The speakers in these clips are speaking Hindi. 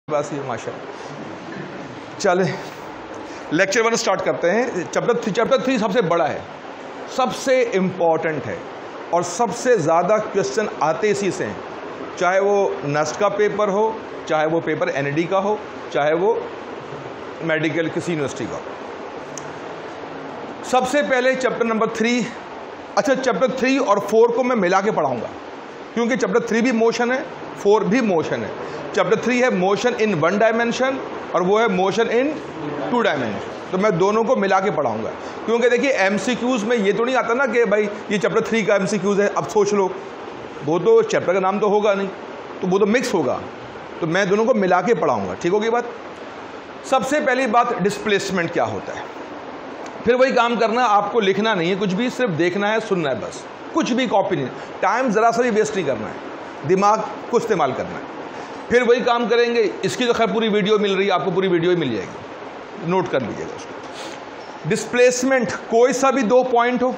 बस ये माशा चले लेक्चर 1 स्टार्ट करते हैं। चैप्टर 3 सबसे बड़ा है, सबसे इम्पॉर्टेंट है और सबसे ज़्यादा क्वेश्चन आते इसी से हैं, चाहे वो नस्ट का पेपर हो, चाहे वो पेपर एनईडी का हो, चाहे वो मेडिकल किसी यूनिवर्सिटी का हो। सबसे पहले चैप्टर नंबर 3, अच्छा चैप्टर 3 और 4 को मैं मिला के पढ़ाऊँगा क्योंकि चैप्टर 3 भी मोशन है, 4 भी मोशन है। चैप्टर 3 है मोशन इन 1 डायमेंशन और वो है मोशन इन 2 डायमेंशन, तो मैं दोनों को मिला के पढ़ाऊंगा क्योंकि देखिए एमसीक्यूज में ये तो नहीं आता ना कि भाई ये चैप्टर 3 का एमसीक्यूज है, अब सोच लो, वो तो चैप्टर का नाम तो होगा नहीं, तो वो तो मिक्स होगा, तो मैं दोनों को मिला के पढ़ाऊंगा। ठीक होगी बात। सबसे पहली बात डिस्प्लेसमेंट क्या होता है, फिर वही काम करना, आपको लिखना नहीं है कुछ भी, सिर्फ देखना है, सुनना है बस, कुछ भी कॉपी नहीं, टाइम ज़रा सा भी वेस्ट नहीं करना है, दिमाग को इस्तेमाल करना है। फिर वही काम करेंगे, इसकी तो खैर पूरी वीडियो मिल रही है, आपको पूरी वीडियो ही मिल जाएगी, नोट कर लीजिएगा उसको। डिस्प्लेसमेंट, कोई सा भी 2 पॉइंट हो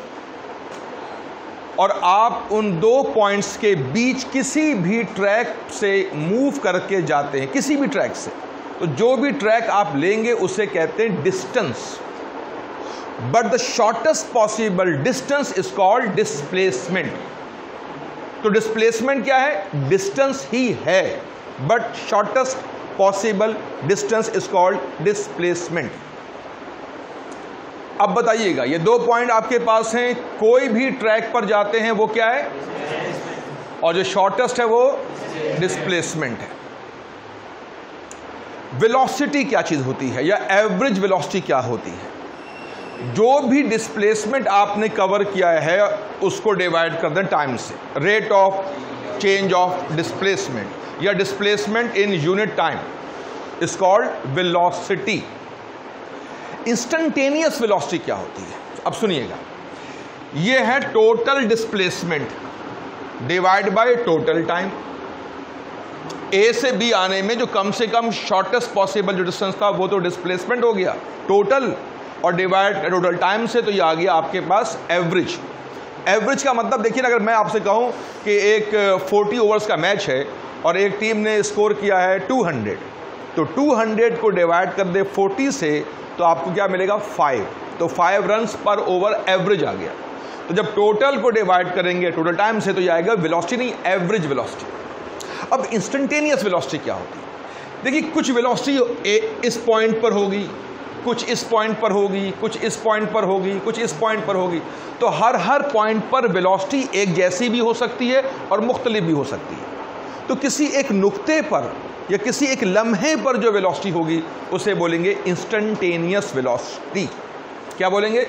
और आप उन 2 पॉइंट्स के बीच किसी भी ट्रैक से मूव करके जाते हैं, किसी भी ट्रैक से, तो जो भी ट्रैक आप लेंगे उसे कहते हैं distance, but the shortest possible distance is called displacement. तो डिस्प्लेसमेंट क्या है, डिस्टेंस ही है, but shortest possible distance is called displacement. अब बताइएगा, ये 2 पॉइंट आपके पास हैं, कोई भी ट्रैक पर जाते हैं वो क्या है, और जो शॉर्टेस्ट है वो डिस्प्लेसमेंट है। वेलोसिटी क्या चीज होती है, या एवरेज वेलोसिटी क्या होती है, जो भी डिस्प्लेसमेंट आपने कवर किया है उसको डिवाइड कर दें टाइम से। Rate of change of displacement या displacement in unit time is called velocity. Instantaneous velocity क्या होती है, अब सुनिएगा, यह है total displacement divide by total time. A से बी आने में जो कम से कम शॉर्टेस्ट पॉसिबल जो डिस्टेंस था वो तो डिस्प्लेसमेंट हो गया टोटल, और डिवाइड टोटल टाइम से तो ये आ गया आपके पास एवरेज। एवरेज का मतलब देखिए ना, अगर मैं आपसे कहूं कि एक 40 ओवर्स का मैच है और एक टीम ने स्कोर किया है 200, तो 200 को डिवाइड कर दे 40 से तो आपको क्या मिलेगा 5, तो 5 रन्स पर ओवर एवरेज आ गया। तो जब टोटल को डिवाइड करेंगे टोटल टाइम से तो ये आएगा वेलोसिटी, नहीं एवरेज वेलोसिटी। अब इंस्टेंटेनियस वेलोसिटी क्या होती है, देखिए कुछ वेलोसिटी इस पॉइंट पर होगी, कुछ इस पॉइंट पर होगी, कुछ इस पॉइंट पर होगी, कुछ इस पॉइंट पर होगी, तो हर पॉइंट पर वेलोसिटी एक जैसी भी हो सकती है और मुख्तलिफ भी हो सकती है। तो किसी एक नुक्ते पर या किसी एक लम्हे पर जो वेलोसिटी होगी उसे बोलेंगे इंस्टेंटेनियस वेलोसिटी। क्या बोलेंगे,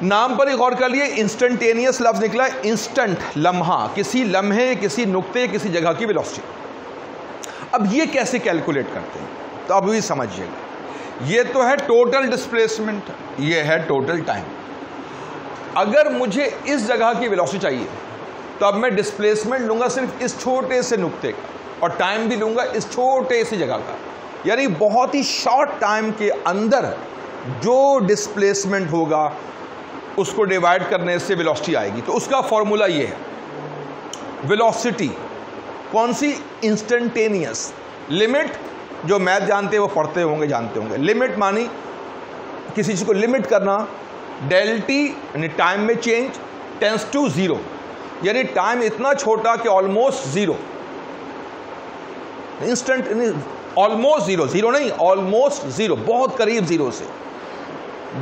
नाम पर ही गौर कर लिए, इंस्टेंटेनियस लफ्ज निकला, इंस्टेंट लम्हा, किसी लम्हे, किसी नुक्ते, किसी जगह की वेलोसिटी। अब ये कैसे कैलकुलेट करते हैं, तो अब भी समझिएगा, ये तो है टोटल डिस्प्लेसमेंट, ये है टोटल टाइम। अगर मुझे इस जगह की वेलोसिटी चाहिए तो अब मैं डिस्प्लेसमेंट लूंगा सिर्फ इस छोटे से नुक्ते का, और टाइम भी लूंगा इस छोटे सी जगह का, यानी बहुत ही शॉर्ट टाइम के अंदर जो डिस्प्लेसमेंट होगा उसको डिवाइड करने से वेलोसिटी आएगी। तो उसका फॉर्मूला ये है, वेलोसिटी कौन सी, इंस्टेंटेनियस। लिमिट जो मैथ जानते हैं वो पढ़ते होंगे, जानते होंगे, लिमिट मानी किसी चीज को लिमिट करना, डेल टी यानी टाइम में चेंज टेंस टू 0, यानी टाइम इतना छोटा कि ऑलमोस्ट 0, इंस्टेंट ऑलमोस्ट 0, 0 नहीं ऑलमोस्ट 0, बहुत करीब 0 से।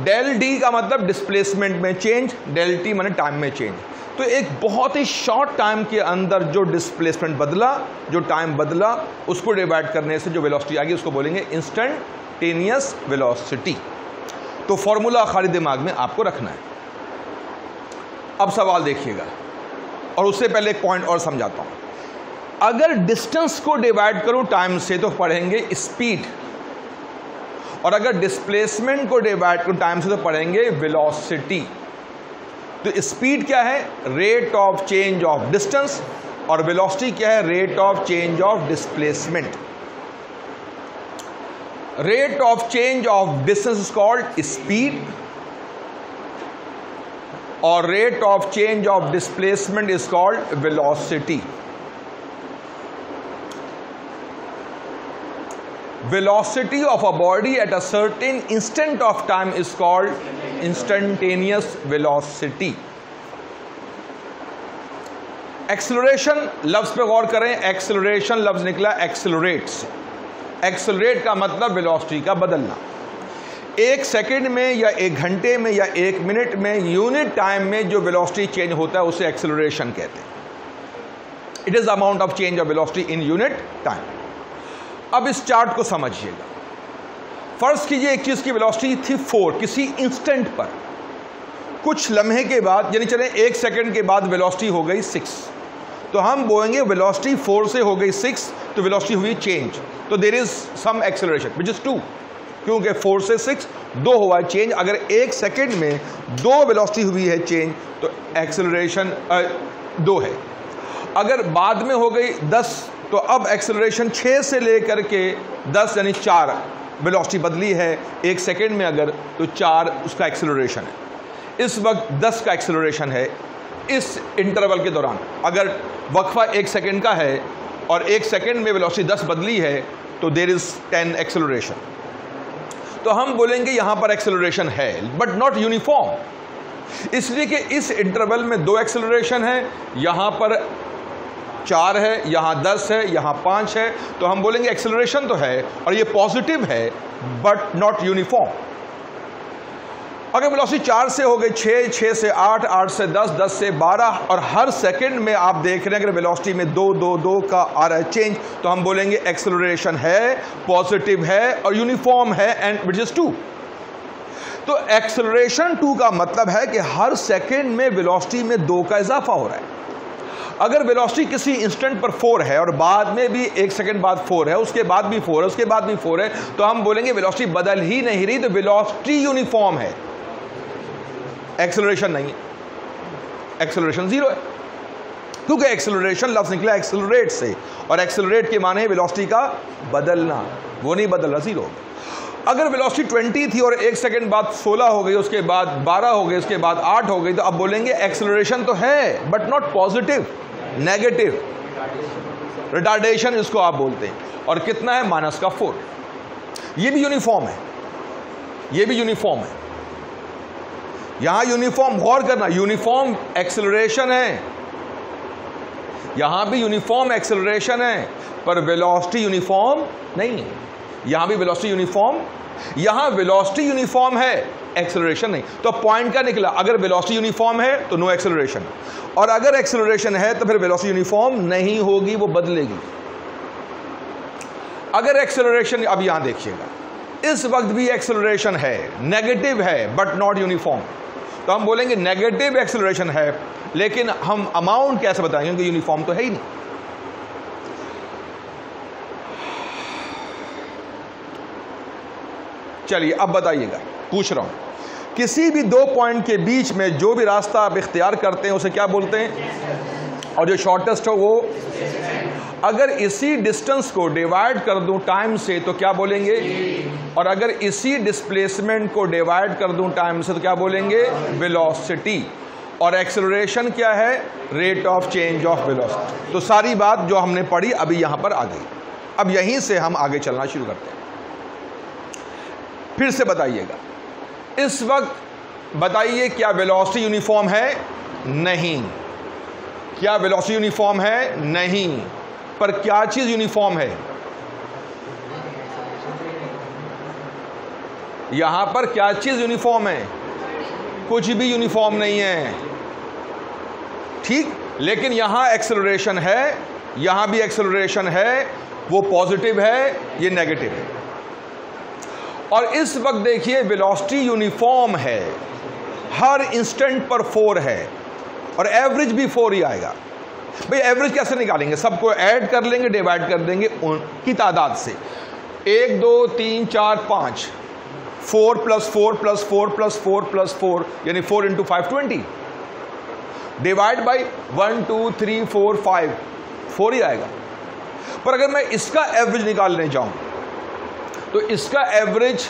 डेल डी का मतलब डिस्प्लेसमेंट में चेंज, डेल टी माने टाइम में चेंज। तो एक बहुत ही शॉर्ट टाइम के अंदर जो डिस्प्लेसमेंट बदला, जो टाइम बदला, उसको डिवाइड करने से जो वेलोसिटी आ गई उसको बोलेंगे इंस्टेंटेनियस वेलोसिटी। तो फॉर्मूला खाली दिमाग में आपको रखना है। अब सवाल देखिएगा, और उससे पहले एक पॉइंट और समझाता हूं। अगर डिस्टेंस को डिवाइड करूं टाइम से तो पढ़ेंगे स्पीड, और अगर डिस्प्लेसमेंट को डिवाइड करूं टाइम से तो पढ़ेंगे वेलोसिटी। तो स्पीड क्या है, rate of change of distance, और वेलोसिटी क्या है, rate of change of displacement. Rate of change of distance is called speed, और rate of change of displacement is called velocity. velocity of a body at a certain instant of time is called instantaneous velocity. Acceleration लफ्ज पे गौर करें, एक्सेलरेशन लफ्ज निकला एक्सेलरेट से। एक्सेलरेट का मतलब वेलोसिटी का बदलना। एक सेकंड में या एक घंटे में या एक मिनट में यूनिट टाइम में जो वेलोसिटी चेंज होता है उसे एक्सेलरेशन कहते हैं। It is amount of change of velocity in unit time. अब इस चार्ट को समझिएगा। फर्ज कीजिए एक चीज की वेलोसिटी थी 4 किसी इंस्टेंट पर, कुछ लम्हे के बाद यानी चले एक सेकंड के बाद वेलोसिटी हो गई 6, तो हम बोलेंगे वेलोसिटी 4 से हो गई 6 तो वेलोसिटी हुई चेंज, तो there is some acceleration which is 2, क्योंकि 4 से 6 2 हुआ है चेंज। अगर एक सेकंड में 2 वेलोसिटी हुई है चेंज तो एक्सेलरेशन 2 है। अगर बाद में हो गई 10 तो अब एक्सेलरेशन 6 से लेकर के 10 यानी 4 वेलोसिटी बदली है एक सेकंड में, अगर तो 4 उसका एक्सेलरेशन है। इस वक्त 10 का एक्सेलरेशन है इस इंटरवल के दौरान। अगर वक्फा एक सेकंड का है और एक सेकंड में वेलोसिटी 10 बदली है तो देयर इज 10 एक्सेलरेशन। तो हम बोलेंगे यहां पर एक्सेलरेशन है बट नॉट यूनिफॉर्म, इसलिए कि इस इंटरवल में 2 एक्सेलरेशन है, यहां पर 4 है, यहां 10 है, यहां 5 है, तो हम बोलेंगे एक्सेलरेशन तो है और ये पॉजिटिव है बट नॉट यूनिफॉर्म। अगर वेलोसिटी 4 से हो गई 6, 6 से 8, 8 से 10, 10 से 12 और हर सेकंड में आप देख रहे हैं अगर वेलोसिटी में 2, 2, 2 का आ रहा है चेंज, तो हम बोलेंगे एक्सेलरेशन है, पॉजिटिव है और यूनिफॉर्म है एंड विच इज 2। तो एक्सेलरेशन 2 का मतलब है कि हर सेकंड में वेलोसिटी में 2 का इजाफा हो रहा है। अगर वेलोसिटी किसी इंस्टेंट पर 4 है और बाद में भी एक सेकंड बाद 4 है, उसके बाद भी 4 है, उसके बाद भी 4 है, तो हम बोलेंगे वेलोसिटी बदल ही नहीं रही, तो वेलोसिटी यूनिफॉर्म है, एक्सेलरेशन नहीं है, एक्सेलरेशन 0 है, क्योंकि एक्सेलरेशन लफ्ज निकला एक्सेलरेट से और एक्सेलरेट के माने वेलोसिटी का बदलना, वो नहीं बदल रहा, 0। अगर वेलोसिटी 20 थी और एक सेकंड बाद 16 हो गई, उसके बाद 12 हो गई, उसके बाद 8 हो गई, तो अब बोलेंगे एक्सेलरेशन तो है but not positive, negative, retardation इसको आप बोलते हैं। और कितना है -4। ये भी यूनिफॉर्म है, ये भी यूनिफॉर्म है। यहां यूनिफॉर्म गौर करना, यूनिफॉर्म एक्सेलरेशन है, यहां भी यूनिफॉर्म एक्सेलरेशन है पर वेलोसिटी यूनिफॉर्म नहीं है। यहां भी वेलोसिटी यूनिफॉर्म, यहां वेलोसिटी यूनिफॉर्म है, एक्सेलरेशन नहीं। तो पॉइंट क्या निकला, अगर वेलोसिटी यूनिफॉर्म है तो नो एक्सेलरेशन, और अगर एक्सेलरेशन है तो फिर वेलोसिटी यूनिफॉर्म नहीं होगी, वो बदलेगी। अगर एक्सेलरेशन, अब यहां देखिएगा इस वक्त भी एक्सेलरेशन है, नेगेटिव है बट नॉट यूनिफॉर्म, तो हम बोलेंगे नेगेटिव एक्सेलरेशन है, लेकिन हम अमाउंट कैसे बताएंगे क्योंकि यूनिफॉर्म तो है ही नहीं। चलिए अब बताइएगा, पूछ रहा हूं, किसी भी 2 पॉइंट के बीच में जो भी रास्ता आप इख्तियार करते हैं उसे क्या बोलते हैं, और जो शॉर्टेस्ट हो वो, अगर इसी डिस्टेंस को डिवाइड कर दूं टाइम से तो क्या बोलेंगे, और अगर इसी डिस्प्लेसमेंट को डिवाइड कर दूं टाइम से तो क्या बोलेंगे, वेलोसिटी। और एक्सेलरेशन क्या है, rate of change of velocity. तो सारी बात जो हमने पढ़ी अभी यहां पर आ गई। अब यहीं से हम आगे चलना शुरू करते हैं। फिर से बताइएगा, इस वक्त बताइए क्या वेलोसिटी यूनिफॉर्म है, नहीं। क्या वेलोसिटी यूनिफॉर्म है, नहीं। पर क्या चीज यूनिफॉर्म है, यहां पर क्या चीज यूनिफॉर्म है, कुछ भी यूनिफॉर्म नहीं है, ठीक। लेकिन यहां एक्सेलरेशन है, यहां भी एक्सेलरेशन है, वो पॉजिटिव है, ये नेगेटिव है। और इस वक्त देखिए वेलोसिटी यूनिफॉर्म है, हर इंस्टेंट पर 4 है और एवरेज भी 4 ही आएगा। भाई एवरेज कैसे निकालेंगे, सबको ऐड कर लेंगे, डिवाइड कर देंगे उनकी तादाद से, 1 2 3 4 5, 4 + 4 + 4 + 4 + 4 यानी 4 × 5 20, डिवाइड बाई 1 2 3 4 5, 4 ही आएगा। पर अगर मैं इसका एवरेज निकालने जाऊं तो इसका एवरेज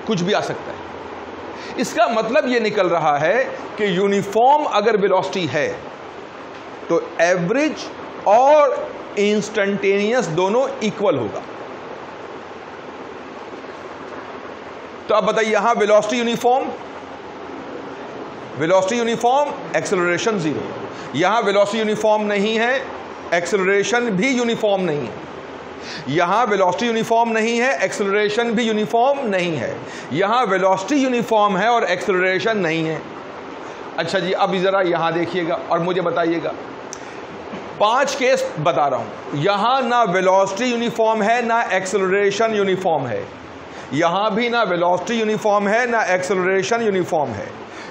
कुछ भी आ सकता है। इसका मतलब यह निकल रहा है कि यूनिफॉर्म अगर वेलोसिटी है तो एवरेज और इंस्टेंटेनियस दोनों इक्वल होगा। तो अब बताइए यहां velocity uniform, velocity uniform, acceleration zero. यहां वेलोसिटी यूनिफॉर्म नहीं है, एक्सेलरेशन भी यूनिफॉर्म नहीं है। यहां वेलोसिटी यूनिफॉर्म नहीं है, एक्सेलरेशन भी यूनिफॉर्म नहीं है। यहां वेलोसिटी यूनिफॉर्म है और एक्सेलरेशन नहीं है। अच्छा जी, अब जरा यहां देखिएगा और मुझे बताइएगा, 5 केस बता रहा हूं, यहां ना वेलोसिटी यूनिफॉर्म है ना एक्सेलरेशन यूनिफॉर्म है। यहां भी ना वेलोसिटी यूनिफॉर्म है ना एक्सेलरेशन यूनिफॉर्म है।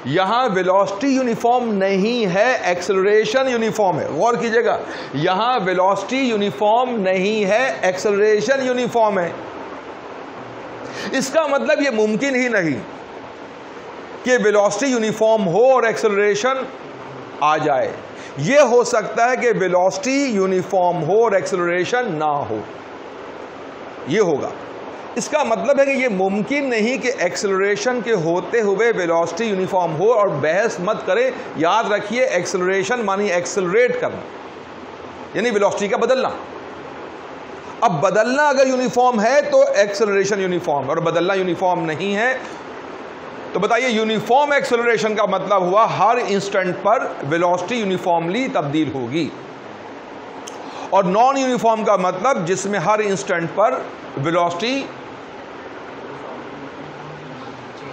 यहां वेलोसिटी यूनिफॉर्म नहीं है, एक्सेलरेशन यूनिफॉर्म है। गौर कीजिएगा, यहां वेलोसिटी यूनिफॉर्म नहीं है, एक्सेलरेशन यूनिफॉर्म है। इसका मतलब यह मुमकिन ही नहीं कि वेलोसिटी यूनिफॉर्म हो और एक्सेलरेशन आ जाए। यह हो सकता है कि वेलोसिटी यूनिफॉर्म हो और एक्सेलरेशन ना हो, यह होगा। इसका मतलब है कि यह मुमकिन नहीं कि एक्सेलरेशन के होते हुए वेलोसिटी यूनिफॉर्म हो। और बहस मत करें, याद रखिए एक्सेलरेशन मानी एक्सेलरेट करना, यानी वेलोसिटी का बदलना। अब बदलना अगर यूनिफॉर्म है तो एक्सेलरेशन यूनिफॉर्म, और बदलना यूनिफॉर्म नहीं है तो बताइए यूनिफॉर्म एक्सेलरेशन का मतलब हुआ हर इंस्टेंट पर वेलोसिटी यूनिफॉर्मली तब्दील होगी, और नॉन यूनिफॉर्म का मतलब जिसमें हर इंस्टेंट पर वेलोसिटी,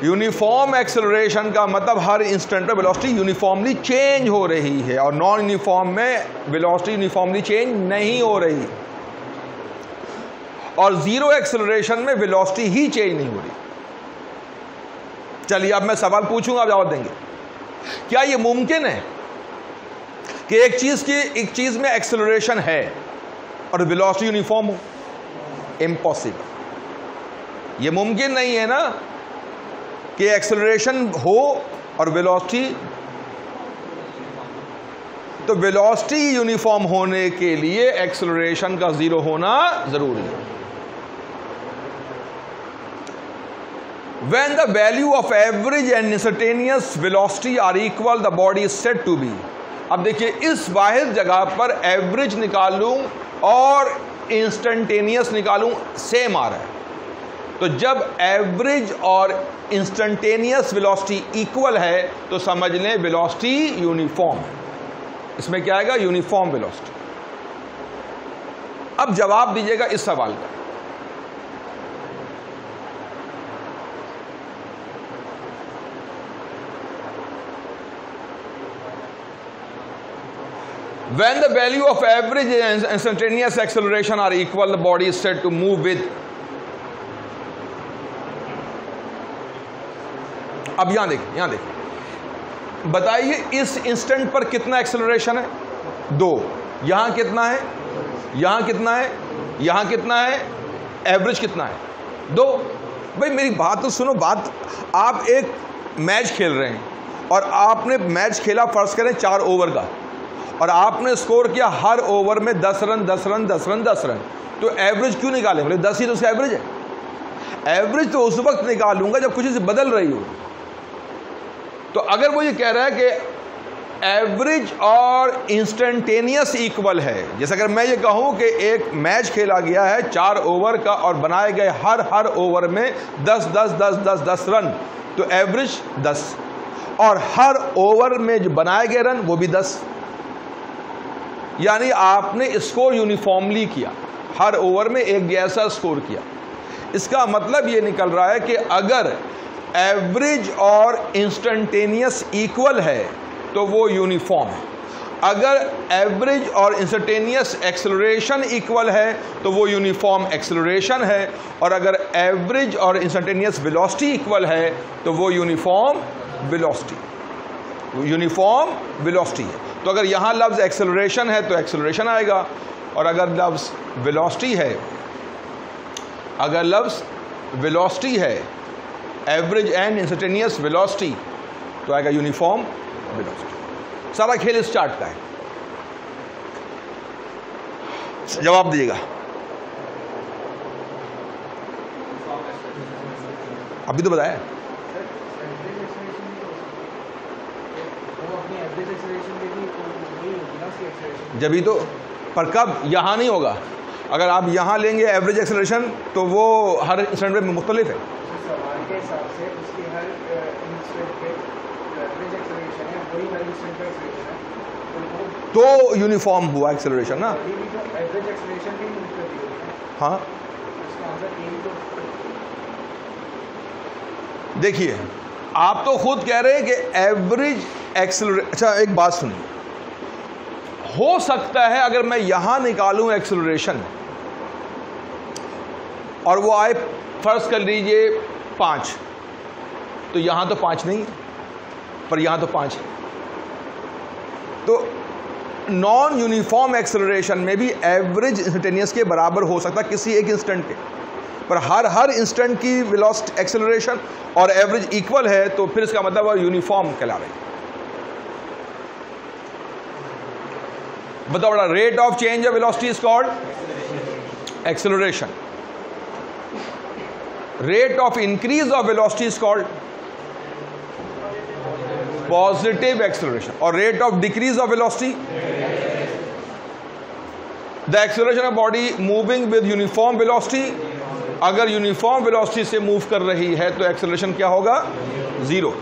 यूनिफॉर्म एक्सेलरेशन का मतलब हर इंस्टेंट पर वेलोसिटी यूनिफॉर्मली चेंज हो रही है, और नॉन यूनिफॉर्म में वेलोसिटी यूनिफॉर्मली चेंज नहीं हो रही, और जीरो एक्सेलरेशन में वेलोसिटी ही चेंज नहीं हो रही। चलिए अब मैं सवाल पूछूंगा, आप जवाब देंगे। क्या यह मुमकिन है कि एक चीज में एक्सेलरेशन है और वेलोसिटी यूनिफॉर्म हो? इम्पॉसिबल। यह मुमकिन नहीं है ना कि एक्सेलरेशन हो और वेलोसिटी, तो वेलोसिटी यूनिफॉर्म होने के लिए एक्सेलरेशन का जीरो होना जरूरी है। When the value of average and instantaneous velocity are equal, the body is said to be। अब देखिए, इस वाहिद जगह पर एवरेज निकालूं और इंस्टेंटेनियस निकालूं, सेम आ रहा है। तो जब एवरेज और इंस्टेंटेनियस वेलोसिटी इक्वल है तो समझ लें वेलोसिटी यूनिफॉर्म है। इसमें क्या आएगा? Uniform velocity. अब जवाब दीजिएगा इस सवाल का। When the value of average and instantaneous acceleration are equal, the body is said to move with। अब यहां देखिए, बताइए इस इंस्टेंट पर कितना एक्सेलरेशन है? 2। यहां कितना है? यहां कितना है? यहां कितना है? एवरेज कितना है? 2। भाई मेरी बात तो सुनो। बात, आप एक मैच खेल रहे हैं और आपने मैच खेला, फर्ज करें 4 ओवर का, और आपने स्कोर किया हर ओवर में 10 रन 10 रन 10 रन 10 रन, तो एवरेज क्यों निकालें? बोले 10 ही तो उसका एवरेज है। एवरेज तो उस वक्त निकालूंगा जब कुछ चीज बदल रही हो। तो अगर वो ये कह रहा है कि एवरेज और इंस्टेंटेनियस इक्वल है, जैसे अगर मैं ये कहूं कि एक मैच खेला गया है 4 ओवर का और बनाए गए हर ओवर में 10 10 10 10 10 रन, तो एवरेज 10, और हर ओवर में जो बनाए गए रन वो भी 10, यानी आपने स्कोर यूनिफॉर्मली किया, हर ओवर में एक जैसा स्कोर किया। इसका मतलब ये निकल रहा है कि अगर एवरेज और इंस्टेंटेनियस इक्वल है तो वो यूनिफॉर्म है। अगर एवरेज और इंस्टेंटेनियस एक्सेलरेशन इक्वल है तो वो यूनिफॉर्म एक्सेलरेशन है, और अगर एवरेज और इंस्टेंटेनियस वेलोसिटी इक्वल है तो वो यूनिफॉर्म वेलोसिटी है। तो अगर यहां लफ्ज एक्सेलरेशन है तो एक्सेलरेशन आएगा, और अगर लफ्ज वेलोसिटी है, अगर लफ्ज वेलोसिटी है, एवरेज एंड इंस्टेंटेनियस वेलोसिटी, तो आएगा यूनिफॉर्म वेलोसिटी। सारा खेल इस चार्ट का है। जवाब दीजिएगा। अभी तो बताया जब ही तो, पर कब? यहां नहीं होगा। अगर आप यहाँ लेंगे एवरेज एक्सेलरेशन तो वो हर इंस्टेंट पे मुख्तलिफ है। सवाल के हिसाब से उसकी हर इंस्टेंट पे एवरेज एक्सेलरेशन है, वही हर इंस्टेंट पे एक्सेलरेशन है, तो यूनिफॉर्म हुआ एक्सेलरेशन ना। अभी भी तो एवरेज एक्सेलरेशन भी मूव कर रही है। हाँ इसका आंसर यही तो। देखिए, आप तो खुद कह रहे हैं कि एवरेज एक्सेलरेशन। अच्छा एक बात सुनिए, हो सकता है अगर मैं यहां निकालूं एक्सेलरेशन और वो आए फर्ज कर लीजिए 5, तो यहां तो 5 नहीं है, पर यहां तो 5 है। तो नॉन यूनिफॉर्म एक्सेलरेशन में भी एवरेज इंस्टेंटेनियस के बराबर हो सकता है किसी एक इंस्टेंट पे, पर हर इंस्टेंट की वेलोसिटी एक्सेलरेशन और एवरेज इक्वल है, तो फिर इसका मतलब वो यूनिफॉर्म कहला रही है। बताओ बड़ा, rate of change of velocity is called acceleration, rate of increase of velocity is called positive acceleration, और rate of decrease of velocity the acceleration of body moving with uniform velocity. अगर यूनिफॉर्म वेलोसिटी से मूव कर रही है तो एक्सेलरेशन क्या होगा? 0।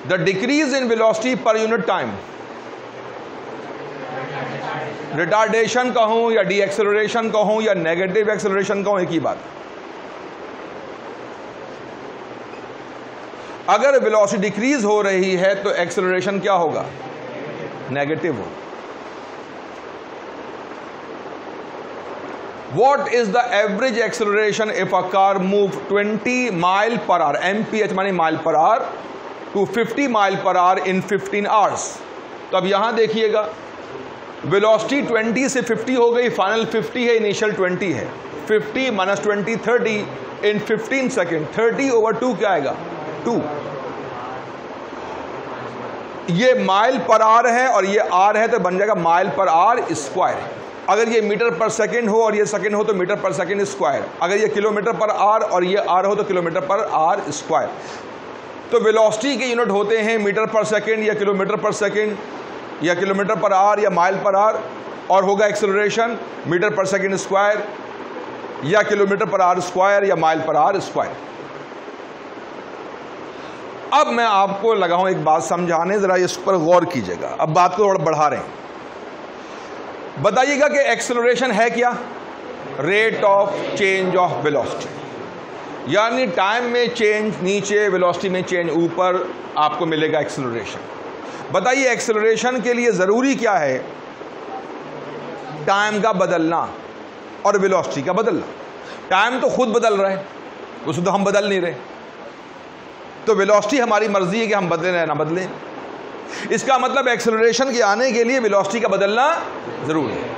The decrease in velocity per unit time, retardation कहूं या डी एक्सेलरेशन कहूं या नेगेटिव एक्सेलरेशन कहूं, एक ही बात। अगर वेलोसिटी डिक्रीज हो रही है तो एक्सेलरेशन क्या होगा? नेगेटिव हो। What is the average acceleration if a car move 20 mile per hour, mph माने mile per hour, to 50 mile per hour in 15 hours? तो अब यहां देखिएगा, वेलोसिटी 20 से 50 हो गई, फाइनल 50 है, इनिशियल 20 है। 50 माइनस 20 30 इन 15 सेकेंड, 30/2 क्या आएगा? 2। ये माइल पर आवर है और ये आर है, तो बन जाएगा माइल पर आवर स्क्वायर। अगर ये मीटर पर सेकंड हो और ये सेकंड हो तो मीटर पर सेकंड स्क्वायर। अगर ये किलोमीटर पर आर और ये आर हो तो किलोमीटर पर आर स्क्वायर। तो वेलोसिटी के यूनिट होते हैं मीटर पर सेकंड या किलोमीटर पर सेकंड या किलोमीटर पर आर या माइल पर आर, और होगा acceleration metre per second square या किलोमीटर पर आर स्क्वायर या माइल पर आर स्क्वायर। अब मैं आपको लगा हूं एक बात समझाने, जरा इस पर गौर कीजिएगा। अब बात को थोड़ा बढ़ा रहे हैं। बताइएगा कि एक्सेलरेशन है क्या? Rate of change of velocity, यानी टाइम में चेंज नीचे, वेलोसिटी में चेंज ऊपर, आपको मिलेगा एक्सेलरेशन। बताइए एक्सेलरेशन के लिए जरूरी क्या है? टाइम का बदलना और वेलोसिटी का बदलना। टाइम तो खुद बदल रहा है, उसे तो हम बदल नहीं रहे, तो वेलोसिटी हमारी मर्जी है कि हम बदलें या ना बदलें। इसका मतलब एक्सेलरेशन के आने के लिए वेलोसिटी का बदलना जरूरी है।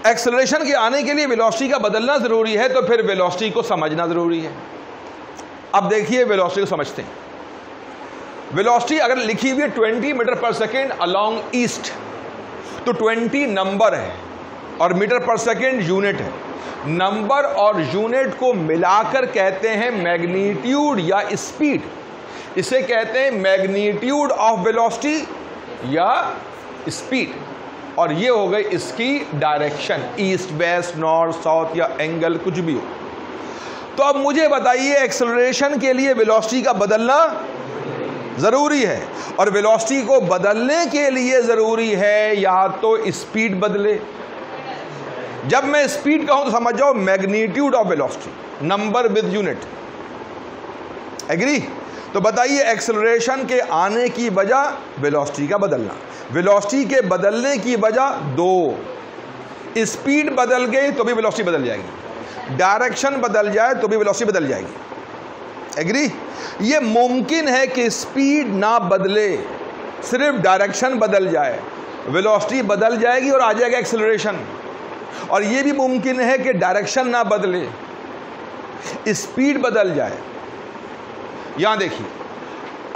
एक्सेलरेशन के आने के लिए वेलोसिटी का बदलना जरूरी है, तो फिर वेलोसिटी को समझना जरूरी है। अब देखिए वेलोसिटी को समझते हैं। वेलोसिटी अगर लिखी हुई है 20 मीटर पर सेकेंड अलोंग ईस्ट, तो 20 नंबर है और मीटर पर सेकेंड यूनिट है। नंबर और यूनिट को मिलाकर कहते हैं मैग्नीट्यूड या स्पीड। इसे कहते हैं मैग्नीट्यूड ऑफ वेलोसिटी या स्पीड, और ये हो गई इसकी direction, east west north south या एंगल कुछ भी हो। तो अब मुझे बताइए एक्सेलरेशन के लिए वेलोसिटी का बदलना जरूरी है, और वेलोसिटी को बदलने के लिए जरूरी है या तो स्पीड बदले। जब मैं स्पीड कहूं तो समझ जाओ magnitude of velocity, number with unit. Agree? तो बताइए एक्सेलरेशन के आने की वजह वेलोसिटी का बदलना, वेलोसिटी के बदलने की वजह 2। स्पीड बदल गई तो भी वेलोसिटी बदल जाएगी, डायरेक्शन बदल जाए तो भी वेलोसिटी बदल जाएगी। एग्री? ये मुमकिन है कि स्पीड ना बदले, सिर्फ डायरेक्शन बदल जाए, वेलोसिटी बदल जाएगी और आ जाएगा एक्सेलरेशन। और ये भी मुमकिन है कि डायरेक्शन ना बदले, स्पीड बदल जाए। यहां देखिए,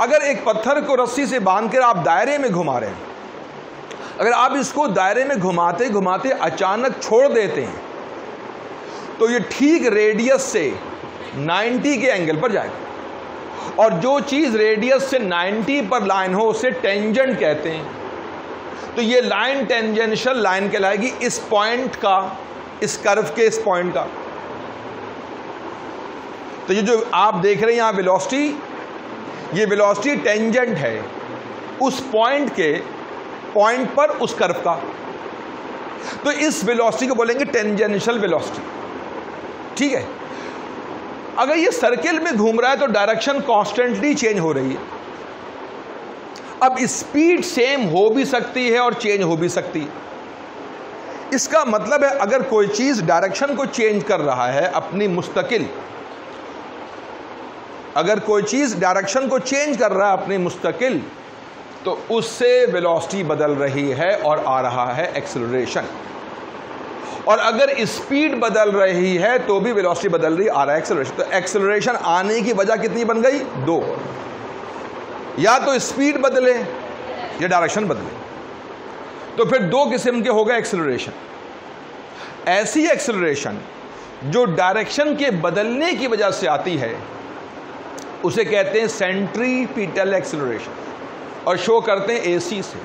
अगर एक पत्थर को रस्सी से बांधकर आप दायरे में घुमा रहे हैं, अगर आप इसको दायरे में घुमाते घुमाते अचानक छोड़ देते हैं तो ये ठीक रेडियस से 90 के एंगल पर जाएगा, और जो चीज रेडियस से 90 पर लाइन हो उसे टेंजेंट कहते हैं। तो ये लाइन टेंजेंशियल लाइन कहलाएगी इस पॉइंट का, इस कर्व के इस पॉइंट का। तो ये जो आप देख रहे हैं यहां वेलोसिटी, ये वेलोसिटी टेंजेंट है उस पॉइंट के, पॉइंट पर उस कर्व का। तो इस वेलोसिटी को बोलेंगे टेंजेंशियल वेलोसिटी। ठीक है। अगर ये सर्किल में घूम रहा है तो डायरेक्शन कॉन्स्टेंटली चेंज हो रही है। अब स्पीड सेम हो भी सकती है और चेंज हो भी सकती है। इसका मतलब है अगर कोई चीज डायरेक्शन को चेंज कर रहा है अपनी मुस्तकिल, अगर कोई चीज डायरेक्शन को चेंज कर रहा है अपनी मुस्तकिल, तो उससे वेलोसिटी बदल रही है और आ रहा है एक्सेलरेशन। और अगर स्पीड बदल रही है तो भी वेलोसिटी बदल रही, आ रहा है एक्सेलरेशन। तो एक्सेलरेशन आने की वजह कितनी बन गई? दो। या तो स्पीड बदले या डायरेक्शन बदले, तो फिर दो किस्म के हो गए एक्सेलरेशन। ऐसी एक्सेलरेशन जो डायरेक्शन के बदलने की वजह से आती है उसे कहते हैं सेंट्रीपिटल एक्सेलरेशन, और शो करते हैं एसी से।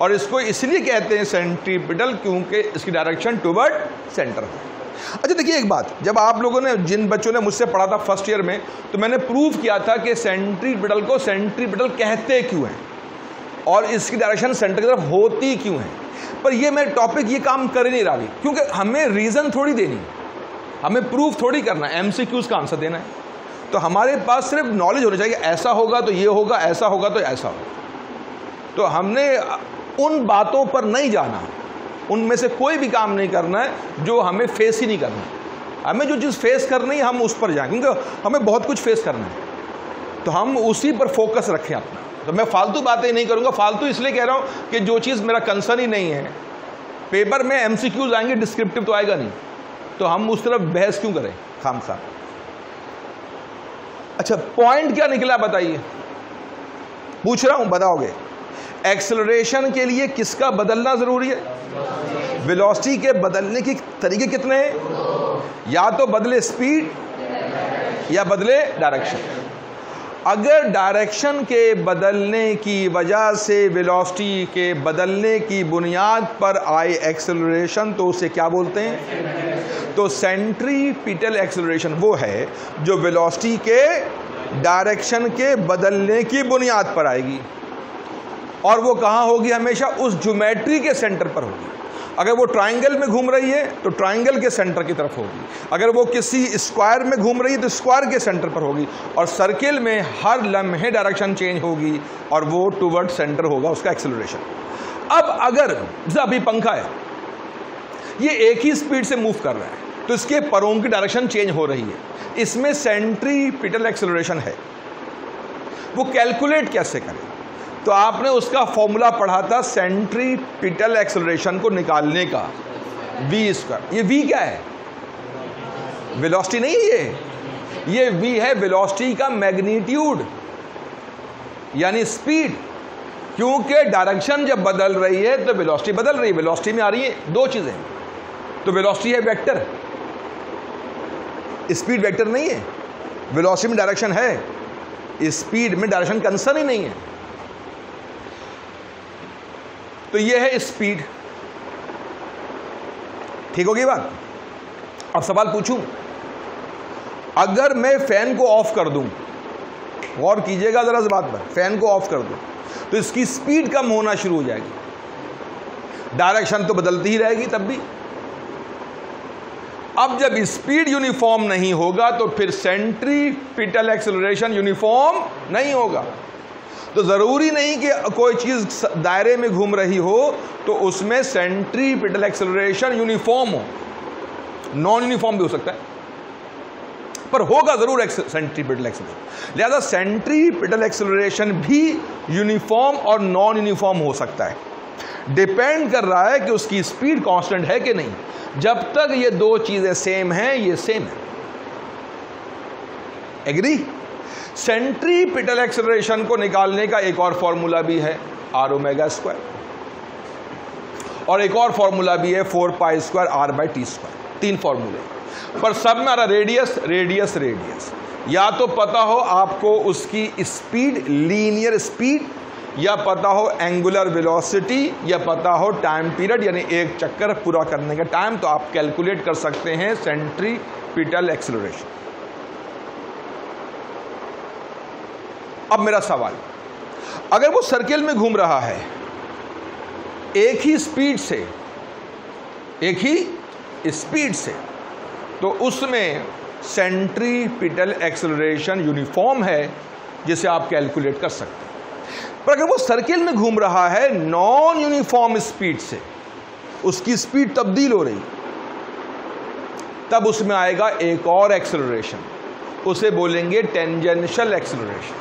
और इसको इसलिए कहते हैं सेंट्रीपिटल क्योंकि इसकी डायरेक्शन टुवर्ड सेंटर है। अच्छा देखिए एक बात, जब आप लोगों ने, जिन बच्चों ने मुझसे पढ़ा था फर्स्ट ईयर में, तो मैंने प्रूव किया था कि सेंट्रीपिटल को सेंट्रीपिटल कहते क्यों हैं और इसकी डायरेक्शन सेंटर की तरफ होती क्यों है। पर ये मेरा टॉपिक ये काम कर ही नहीं रहा, क्योंकि हमें रीज़न थोड़ी देनी, हमें प्रूफ थोड़ी करना है, MCQs का आंसर देना है। तो हमारे पास सिर्फ नॉलेज होनी चाहिए, ऐसा होगा तो ये होगा, ऐसा होगा तो ऐसा होगा। तो हमने उन बातों पर नहीं जाना, उनमें से कोई भी काम नहीं करना है जो हमें फेस ही नहीं करना। हमें जो चीज़ फेस करनी है हम उस पर जाएं, क्योंकि हमें बहुत कुछ फेस करना है, तो हम उसी पर फोकस रखें अपना। तो मैं फालतू बातें नहीं करूँगा। फालतू इसलिए कह रहा हूँ कि जो चीज़ मेरा कंसर्न ही नहीं है, पेपर में MCQs आएंगे, डिस्क्रिप्टिव तो आएगा नहीं, तो हम उस तरफ बहस क्यों करें खामखा। अच्छा पॉइंट क्या निकला बताइए, पूछ रहा हूं, बताओगे। एक्सेलरेशन के लिए किसका बदलना जरूरी है? वेलोसिटी के बदलने के तरीके कितने हैं? या तो बदले स्पीड या बदले डायरेक्शन। अगर डायरेक्शन के बदलने की वजह से वेलोसिटी के बदलने की बुनियाद पर आए एक्सेलरेशन, तो उसे क्या बोलते हैं? तो सेंट्रीपिटल एक्सेलरेशन वो है जो वेलोसिटी के डायरेक्शन के बदलने की बुनियाद पर आएगी। और वो कहाँ होगी? हमेशा उस ज्योमेट्री के सेंटर पर होगी। अगर वो ट्राइंगल में घूम रही है तो ट्राइंगल के सेंटर की तरफ होगी, अगर वो किसी स्क्वायर में घूम रही है तो स्क्वायर के सेंटर पर होगी, और सर्किल में हर लम्हे डायरेक्शन चेंज होगी और वो टुवर्ड सेंटर होगा उसका एक्सेलरेशन। अब अगर जैसे अभी पंखा है, ये एक ही स्पीड से मूव कर रहा है, तो इसके परों की डायरेक्शन चेंज हो रही है, इसमें सेंट्रीपिटल एक्सेलरेशन है। वो कैलकुलेट कैसे करें? तो आपने उसका फॉर्मूला पढ़ा था सेंट्रीपिटल एक्सेलरेशन को निकालने का, v²। ये v क्या है? वेलोसिटी नहीं है ये v है वेलोसिटी का मैग्नीट्यूड, यानी स्पीड। क्योंकि डायरेक्शन जब बदल रही है तो वेलोसिटी बदल रही है। वेलोसिटी में आ रही है दो चीजें, तो वेलोसिटी है वेक्टर, स्पीड वेक्टर नहीं है। वेलोसिटी में डायरेक्शन है, स्पीड में डायरेक्शन कंसर्न ही नहीं है। तो ये है स्पीड। ठीक होगी बात? अब सवाल पूछूं, अगर मैं फैन को ऑफ कर दूं, गौर कीजिएगा जरा इस बात पर, फैन को ऑफ कर दूं तो इसकी स्पीड कम होना शुरू हो जाएगी, डायरेक्शन तो बदलती ही रहेगी तब भी। अब जब स्पीड यूनिफॉर्म नहीं होगा तो फिर सेंट्रीपिटल एक्सेलरेशन यूनिफॉर्म नहीं होगा। तो जरूरी नहीं कि कोई चीज दायरे में घूम रही हो तो उसमें सेंट्रीपिटल एक्सेलरेशन यूनिफॉर्म हो, नॉन यूनिफॉर्म भी हो सकता है, पर होगा जरूर सेंट्रीपिटल एक्सेलरेशन। लिहाजा सेंट्रीपिटल एक्सेलरेशन भी यूनिफॉर्म और नॉन यूनिफॉर्म हो सकता है, डिपेंड कर रहा है कि उसकी स्पीड कांस्टेंट है कि नहीं। जब तक ये दो चीजें सेम हैं, ये सेम है। एग्री? सेंट्रीपिटल एक्सेलरेशन को निकालने का एक और फॉर्मूला भी है, r⍵², और एक और फॉर्मूला भी है 4π² r/t²। तीन फॉर्मूले, पर सब में आ रहा रेडियस रेडियस रेडियस। या तो पता हो आपको उसकी स्पीड, लीनियर स्पीड, या पता हो एंगुलर वेलोसिटी, या पता हो टाइम पीरियड यानी एक चक्कर पूरा करने का टाइम, तो आप कैलकुलेट कर सकते हैं सेंट्रीपिटल एक्सेलरेशन। अब मेरा सवाल, अगर वो सर्किल में घूम रहा है एक ही स्पीड से, तो उसमें सेंट्रीपिटल एक्सेलरेशन यूनिफॉर्म है जिसे आप कैलकुलेट कर सकते हैं। पर अगर वो सर्किल में घूम रहा है नॉन यूनिफॉर्म स्पीड से, उसकी स्पीड तब्दील हो रही, तब उसमें आएगा एक और एक्सेलरेशन, उसे बोलेंगे टेंजेंशियल एक्सेलरेशन।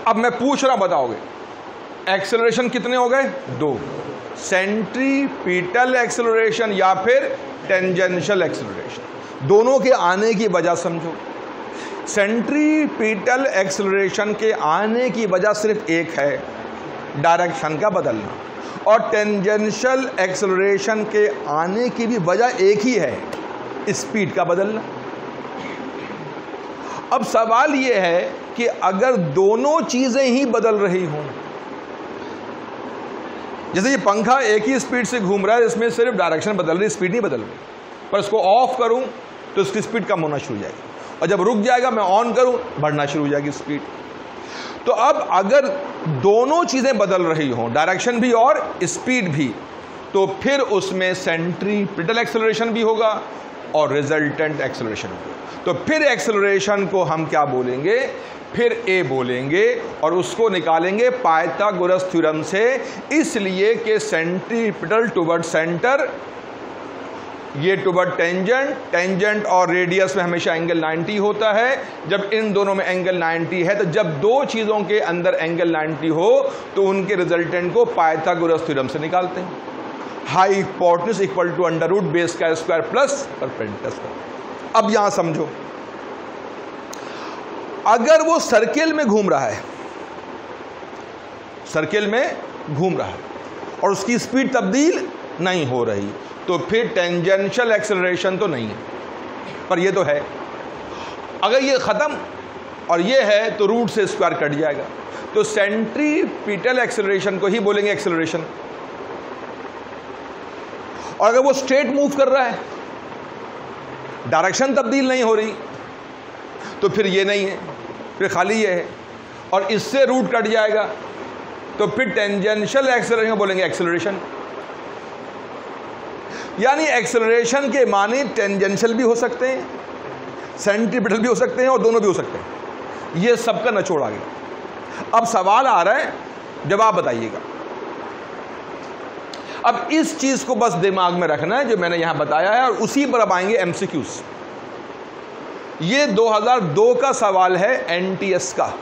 अब मैं पूछ रहा, बताओगे एक्सेलरेशन कितने हो गए? 2, सेंट्रीपिटल एक्सेलरेशन या फिर टेंजेंशियल एक्सेलरेशन। दोनों के आने की वजह समझो। सेंट्रीपिटल एक्सेलरेशन के आने की वजह सिर्फ एक है, डायरेक्शन का बदलना, और टेंजेंशियल एक्सेलरेशन के आने की भी वजह एक ही है, स्पीड का बदलना। अब सवाल यह है कि अगर दोनों चीजें ही बदल रही हों, जैसे ये पंखा एक ही स्पीड से घूम रहा है, इसमें सिर्फ डायरेक्शन बदल रही, स्पीड नहीं बदल रही, पर इसको ऑफ करूं तो इसकी स्पीड कम होना शुरू हो जाएगी, और जब रुक जाएगा मैं ऑन करूं बढ़ना शुरू हो जाएगी स्पीड। तो अब अगर दोनों चीजें बदल रही हों, डायरेक्शन भी और स्पीड भी, तो फिर उसमें सेंट्रीपिटल एक्सेलरेशन भी होगा और रिजल्टेंट एक्सेलरेशन होगा। तो फिर एक्सेलरेशन को हम क्या बोलेंगे? फिर ए बोलेंगे, और उसको निकालेंगे पाइथागोरस थ्योरम से, इसलिए कि सेंट्रीपिटल टुवर्ड सेंटर, ये टुवर्ड टेंजेंट, टेंजेंट और रेडियस में हमेशा एंगल 90 होता है। जब इन दोनों में एंगल 90 है, तो जब दो चीज़ों के अंदर एंगल 90 हो तो उनके रिजल्टेंट को पाइथागोरस थ्योरम से निकालते हैं। Hypotenuse equal to under root base का स्क्वायर प्लस परपेंडिकुलर स्क्वायर। अब यहां समझो, अगर वो सर्किल में घूम रहा है, सर्किल में घूम रहा है और उसकी स्पीड तब्दील नहीं हो रही, तो फिर टेंजेंशियल एक्सेलरेशन तो नहीं है, पर ये तो है। अगर ये खत्म और ये है तो रूट से स्क्वायर कट जाएगा, तो सेंट्रीपिटल एक्सेलरेशन को ही बोलेंगे एक्सेलरेशन। और अगर वो स्ट्रेट मूव कर रहा है, डायरेक्शन तब्दील नहीं हो रही, तो फिर ये नहीं है, फिर खाली ये है, और इससे रूट कट जाएगा, तो फिर टेंजेंशियल एक्सेलरेशन बोलेंगे एक्सेलरेशन। यानी एक्सेलरेशन के माने टेंजेंशियल भी हो सकते हैं, सेंट्रीपिटल भी हो सकते हैं, और दोनों भी हो सकते हैं। ये सबका निचोड़ आ गया। अब सवाल आ रहा है, जवाब बताइएगा। अब इस चीज को बस दिमाग में रखना है जो मैंने यहां बताया है, और उसी पर अब आएंगे एमसीक्यूज। ये 2002 का सवाल है, एनटीएस का,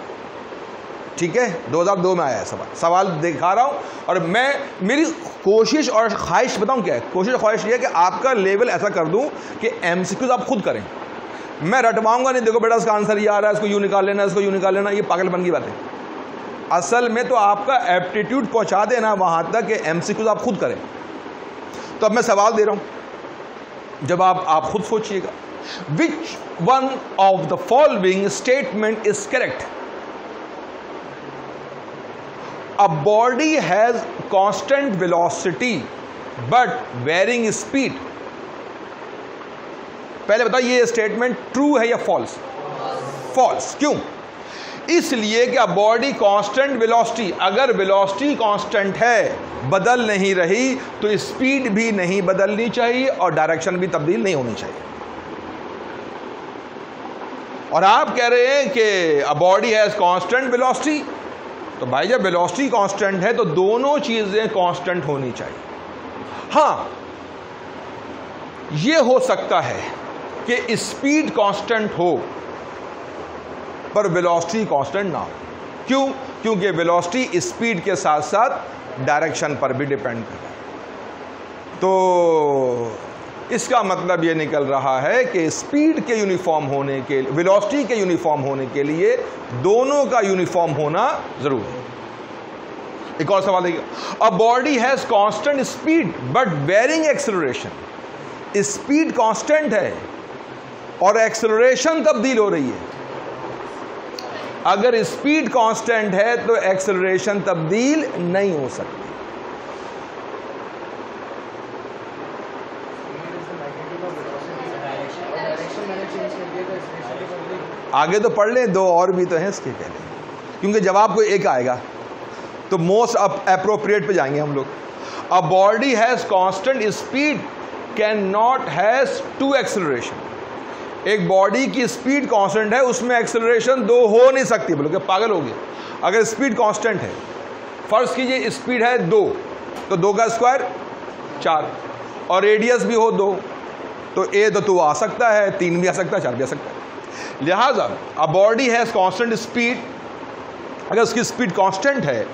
ठीक है, 2002 में आया है सवाल दिखा रहा हूं। और मेरी कोशिश और ख्वाहिश बताऊं क्या है, कोशिश और ख्वाहिश ये है कि आपका लेवल ऐसा कर दूं कि एमसीक्यूज आप खुद करें। मैं रटवाऊंगा नहीं, देखो बेटा इसका आंसर ये आ रहा है, इसको यूं निकाल लेना, इसको यूं निकाल लेना, ये पागलपन की बात है। असल में तो आपका एप्टीट्यूड पहुंचा देना वहां तक कि एमसीक्यूज आप खुद करें। तो अब मैं सवाल दे रहा हूं, जवाब आप खुद सोचिएगा। Which one of the following statement is correct? A body has constant velocity but varying speed. पहले बताओ ये स्टेटमेंट ट्रू है या फॉल्स? फॉल्स। क्यों? इसलिए कि बॉडी कांस्टेंट वेलोसिटी, अगर वेलोसिटी कांस्टेंट है, बदल नहीं रही, तो स्पीड भी नहीं बदलनी चाहिए और डायरेक्शन भी तब्दील नहीं होनी चाहिए। और आप कह रहे हैं कि a body has constant velocity, तो भाई जब वेलोसिटी कांस्टेंट है तो दोनों चीजें कांस्टेंट होनी चाहिए। हाँ, यह हो सकता है कि स्पीड कांस्टेंट हो पर वेलोसिटी कांस्टेंट ना हो। क्यों? क्योंकि वेलोसिटी स्पीड के साथ साथ डायरेक्शन पर भी डिपेंड करता है। तो इसका मतलब यह निकल रहा है कि स्पीड के यूनिफॉर्म होने के लिए, वेलोसिटी के यूनिफॉर्म होने के लिए दोनों का यूनिफॉर्म होना जरूरी है। एक और सवाल देखिए, a body has constant speed but varying acceleration. Speed constant है और एक्सेलरेशन तब्दील हो रही है। अगर स्पीड कांस्टेंट है तो एक्सेलरेशन तब्दील नहीं हो सकती। आगे तो पढ़ लें, दो और भी तो हैं इसके पहले, क्योंकि जवाब कोई एक आएगा तो मोस्ट अप्रोप्रिएट पे जाएंगे हम लोग। A body has constant speed can not has to acceleration. एक बॉडी की स्पीड कांस्टेंट है, उसमें एक्सेलरेशन दो हो नहीं सकती। बोलो क्या पागल हो गए? अगर स्पीड कांस्टेंट है, फर्ज कीजिए स्पीड है 2, तो 2 का स्क्वायर 4, और रेडियस भी हो 2, तो ए तो 2 आ सकता है, 3 भी आ सकता है, 4 भी आ सकता है। लिहाजा अ बॉडी हैज कांस्टेंट स्पीड, अगर उसकी स्पीड कांस्टेंट है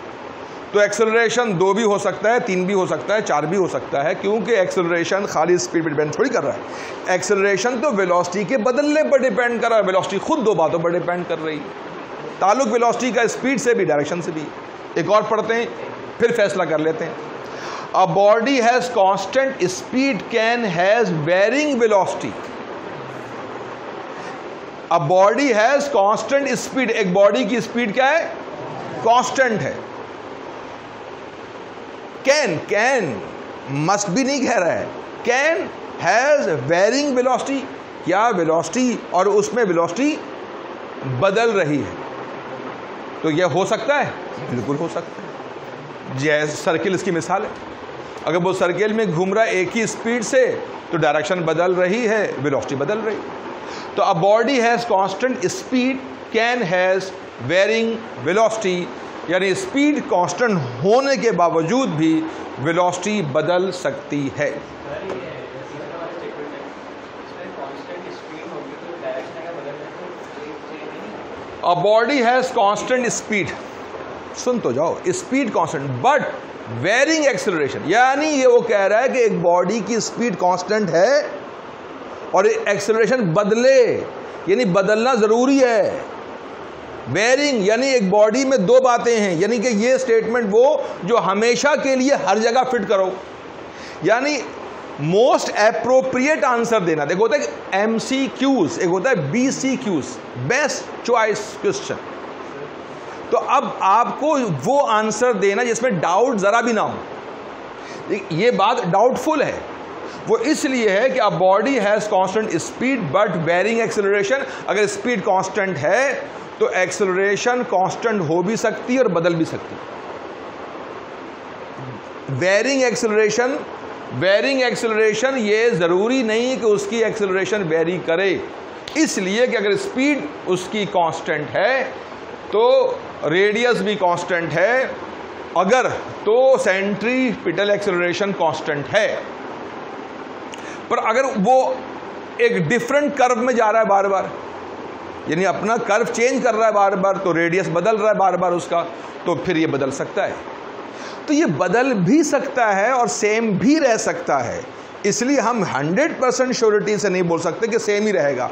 तो एक्सेलरेशन 2 भी हो सकता है, 3 भी हो सकता है, 4 भी हो सकता है, क्योंकि एक्सेलरेशन खाली स्पीड पर डिपेंड थोड़ी कर रहा है। एक्सेलरेशन तो वेलोसिटी के बदलने पर डिपेंड कर रहा है। वेलोसिटी खुद 2 बातों पर डिपेंड कर रही है। ताल्लुक वेलोसिटी का स्पीड से भी, डायरेक्शन से भी। एक और पढ़ते हैं, फिर फैसला कर लेते हैं। A body has constant speed can has varying velocity. A body has constant speed, एक बॉडी की स्पीड क्या है? कांस्टेंट है। कैन मस्ट भी नहीं कह रहा है, कैन हैज वेरिंग वेलोसिटी, क्या वेलोसिटी और उसमें वेलोसिटी बदल रही है, तो यह हो सकता है, बिल्कुल हो सकता है। जैसे सर्किल इसकी मिसाल है, अगर वो सर्किल में घूम रहा है एक ही स्पीड से तो डायरेक्शन बदल रही है, वेलोसिटी बदल रही है। तो a body has constant speed can has varying velocity, यानी स्पीड कांस्टेंट होने के बावजूद भी वेलोसिटी बदल सकती है। A body has constant speed, सुन तो जाओ, speed constant but varying acceleration, यानी ये वो कह रहा है कि एक बॉडी की स्पीड कांस्टेंट है और एक्सेलरेशन बदले, यानी बदलना जरूरी है। वेरिंग यानी एक बॉडी में 2 बातें हैं, यानी कि ये स्टेटमेंट वो जो हमेशा के लिए हर जगह फिट करो, यानी मोस्ट एप्रोप्रिएट आंसर देना। देखो होता है MCQs, एक होता है BCQs, बेस्ट चॉइस क्वेश्चन। तो अब आपको वो आंसर देना जिसमें डाउट जरा भी ना हो। ये बात डाउटफुल है, वो इसलिए है कि a body has constant speed but varying acceleration. अगर स्पीड कांस्टेंट है तो एक्सेलरेशन कांस्टेंट हो भी सकती है और बदल भी सकती है। वेरिंग एक्सेलरेशन ये जरूरी नहीं कि उसकी एक्सेलरेशन वेरी करे, इसलिए कि अगर स्पीड उसकी कांस्टेंट है तो रेडियस भी कांस्टेंट है, अगर तो सेंट्रीपिटल एक्सेलरेशन कांस्टेंट है। पर अगर वो एक डिफरेंट कर्व में जा रहा है बार बार, यानी अपना कर्व चेंज कर रहा है बार बार, तो रेडियस बदल रहा है बार बार उसका, तो फिर ये बदल सकता है। तो ये बदल भी सकता है और सेम भी रह सकता है, इसलिए हम 100% श्योरिटी से नहीं बोल सकते कि सेम ही रहेगा।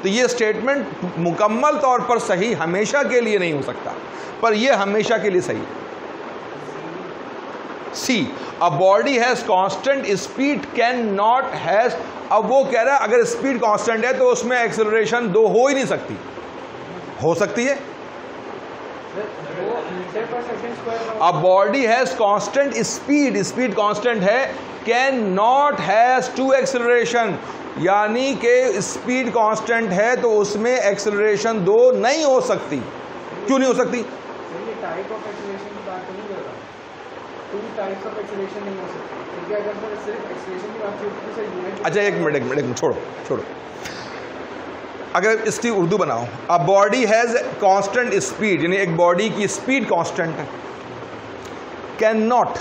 तो ये स्टेटमेंट मुकम्मल तौर पर सही हमेशा के लिए नहीं हो सकता, पर ये हमेशा के लिए सही है। C, a body has constant speed can not has, अब वो कह रहा है अगर स्पीड कांस्टेंट है तो उसमें एक्सेलरेशन 2 हो ही नहीं सकती। हो सकती है। A body has constant speed, speed constant है, कैन नॉट हैज 2 एक्सेलरेशन, यानी कि स्पीड कांस्टेंट है तो उसमें एक्सेलरेशन 2 नहीं हो सकती। क्यों नहीं हो सकती? टाइप ऑफ एक्सेलरेशन की बात नहीं कर रहा, 2 टाइप्स ऑफ एक्सेलरेशन नहीं हो सकती, क्योंकि अगर मैं सिर्फ एक्सेलरेशन की बात करूं तो सर यूनिट। अच्छा एक मिनट छोड़ो, अगर इसकी उर्दू बनाओ, अ बॉडी हैज कांस्टेंट स्पीड, यानी एक बॉडी की स्पीड कांस्टेंट है, कैन नॉट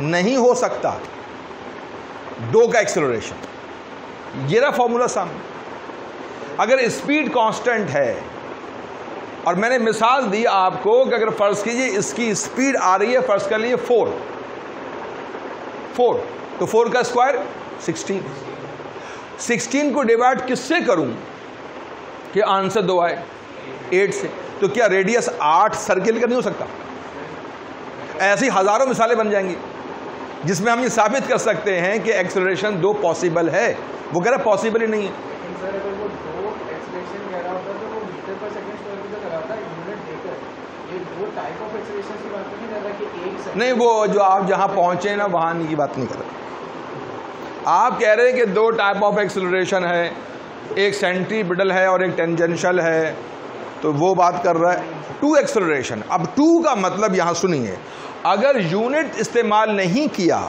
नहीं हो सकता 2 का एक्सेलरेशन। ये रहा फॉर्मूला सामने। अगर स्पीड कांस्टेंट है और मैंने मिसाल दी आपको कि अगर फर्ज कीजिए इसकी स्पीड आ रही है, फर्ज कर लीजिए 4, तो 4 का स्क्वायर 16 को डिवाइड किससे करूं कि आंसर 2 आए? 8 से। तो क्या रेडियस 8 सर्किल का नहीं हो सकता? ऐसी हजारों मिसालें बन जाएंगी जिसमें हम ये साबित कर सकते हैं कि एक्सेलरेशन 2 पॉसिबल है। वो कह रहा पॉसिबल ही नहीं है। सर अगर वो 2 एक्सेलरेशन कह रहा होता तो वो मीटर पर सेकंड स्क्वायर की तो करा टाइप ऑफ एक्सेलरेशन की बात नहीं कर रहा कि एक नहीं, वो जो आप जहाँ पहुँचे ना वहाँ की बात नहीं कर रहे। आप कह रहे हैं कि दो टाइप ऑफ एक्सेलरेशन है, एक सेंट्रीपिटल है और एक टेंजेंशियल है, तो वो बात कर रहा है टू एक्सेलरेशन। अब टू का मतलब यहाँ सुनिए, अगर यूनिट इस्तेमाल नहीं किया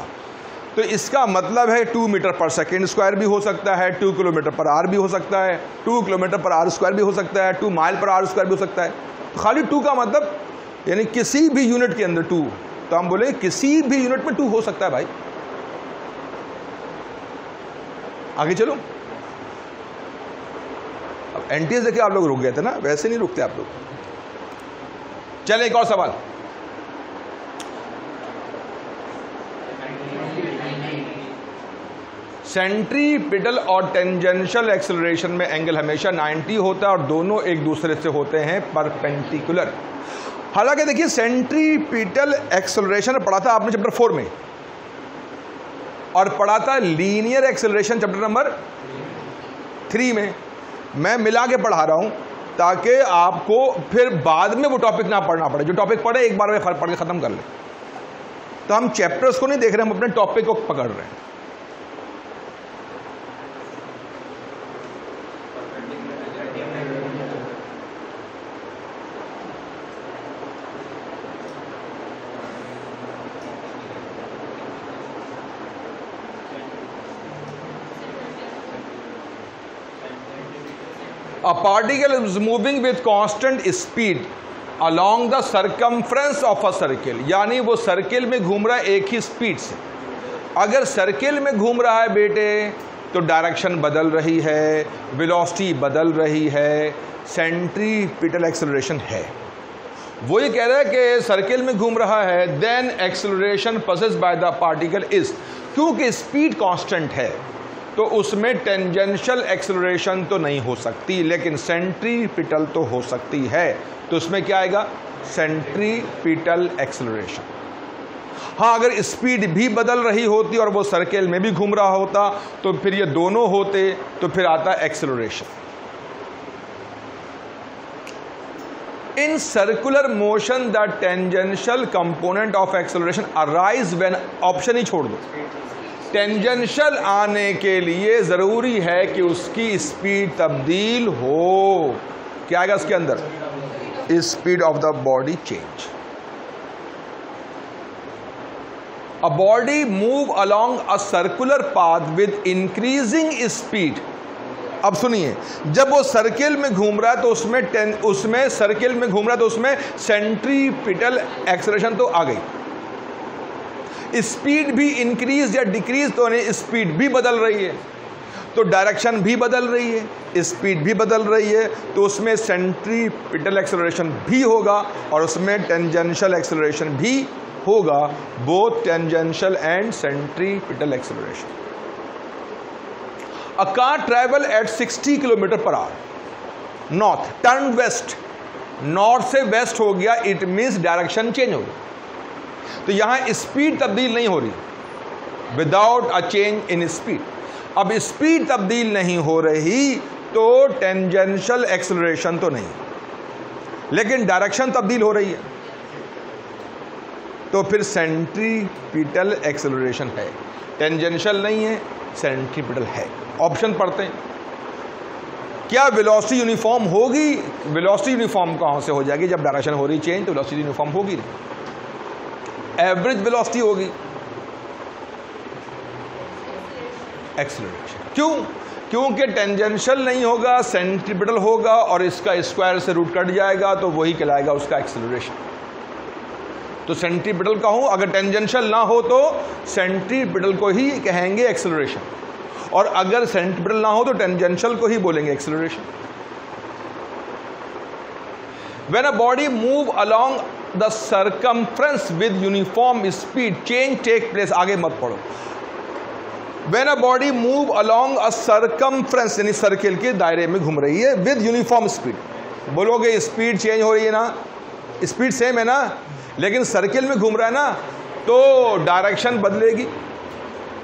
तो इसका मतलब है 2 मीटर पर सेकेंड स्क्वायर भी हो सकता है, 2 किलोमीटर पर आवर भी हो सकता है, 2 किलोमीटर पर आवर स्क्वायर भी हो सकता है, 2 माइल पर आवर स्क्वायर भी हो सकता है। खाली 2 का मतलब यानी किसी भी यूनिट के अंदर 2, तो हम बोले किसी भी यूनिट में 2 हो सकता है भाई। आगे चलो, अब एनटीएस देखिए आप लोग रुक गए थे ना, वैसे नहीं रुकते आप लोग। चले एक और सवाल, सेंट्रीपिटल और टेंजेंशियल एक्सेलरेशन में एंगल हमेशा 90 होता है और दोनों एक दूसरे से होते हैं परपेंडिकुलर। हालांकि देखिए सेंट्रीपिटल एक्सेलरेशन पढ़ा था आपने चैप्टर 4 में, और पढ़ा था लीनियर एक्सेलरेशन चैप्टर नंबर 3 में। मैं मिला के पढ़ा रहा हूं ताकि आपको फिर बाद में वो टॉपिक ना पढ़ना पड़े। जो टॉपिक पढ़े एक बार में पढ़ के खत्म कर ले। तो हम चैप्टर्स को नहीं देख रहे, हम अपने टॉपिक को पकड़ रहे हैं। A particle is moving with constant speed along the circumference of a circle, यानी वो सर्किल में घूम रहा है एक ही स्पीड से। अगर सर्किल में घूम रहा है बेटे तो डायरेक्शन बदल रही है, वेलोसिटी बदल रही है, सेंट्रीपिटल एक्सेलरेशन है। वो ये कह रहा है कि सर्किल में घूम रहा है, then acceleration passes by the particle is, क्योंकि स्पीड कांस्टेंट है तो उसमें टेंजेंशियल एक्सेलरेशन तो नहीं हो सकती, लेकिन सेंट्रीपिटल तो हो सकती है। तो उसमें क्या आएगा? Centripetal acceleration. हाँ, अगर स्पीड भी बदल रही होती और वो सर्किल में भी घूम रहा होता तो फिर ये दोनों होते, तो फिर आता acceleration. In circular motion the tangential component of acceleration arise when, option ही छोड़ दो, टेंजेंशियल आने के लिए जरूरी है कि उसकी स्पीड तब्दील हो। क्या आएगा इसके अंदर? Speed of the body change. A body move along a circular path with increasing speed. अब सुनिए, जब वो सर्किल में घूम रहा है तो उसमें सर्किल में घूम रहा है तो उसमें सेंट्रीपिटल एक्सेलरेशन तो आ गई। स्पीड भी इंक्रीज या डिक्रीज तो नहीं, स्पीड भी बदल रही है तो डायरेक्शन भी बदल रही है, स्पीड भी बदल रही है तो उसमें सेंट्रीपिटल एक्सेलरेशन भी होगा और उसमें टेंजेंशियल एक्सेलरेशन भी होगा। Both tangential and centripetal acceleration. A car travel at 60 kilometre per hour north, turn west, north से वेस्ट हो गया, इट मीन्स डायरेक्शन चेंज हो गई। तो यहां स्पीड तब्दील नहीं हो रही, without a change in speed. अब स्पीड तब्दील नहीं हो रही तो टेंजेंशियल एक्सेलरेशन तो नहीं, लेकिन डायरेक्शन तब्दील हो रही है तो फिर सेंट्रीपिटल एक्सेलरेशन है। टेंजेंशियल नहीं है, सेंट्रीपिटल है। ऑप्शन पढ़ते हैं। क्या वेलोसिटी यूनिफॉर्म होगी? वेलोसिटी यूनिफॉर्म कहां से हो जाएगी? जब डायरेक्शन हो रही चेंज तो वेलोसिटी यूनिफॉर्म होगी नहीं, एवरेज वेलोसिटी होगी। एक्सेलरेशन क्यों? क्योंकि टेंजेंशियल नहीं होगा, सेंट्रीपिटल होगा और इसका स्क्वायर से रूट कट जाएगा तो वही कहलाएगा उसका एक्सेलरेशन। तो सेंट्रीपिटल का हूं, अगर टेंजेंशियल ना हो तो सेंट्रीपिटल को ही कहेंगे एक्सेलरेशन, और अगर सेंट्रीपिटल ना हो तो टेंजेंशियल को ही बोलेंगे acceleration. When a body move along the circumference with uniform speed, change take place। आगे मत पढ़ो। When a body move along a circumference, यानी सर्किल के दायरे में घूम रही है, with uniform speed, बोलोगे स्पीड चेंज हो रही है ना, स्पीड सेम है ना, लेकिन सर्किल में घूम रहा है ना तो डायरेक्शन बदलेगी,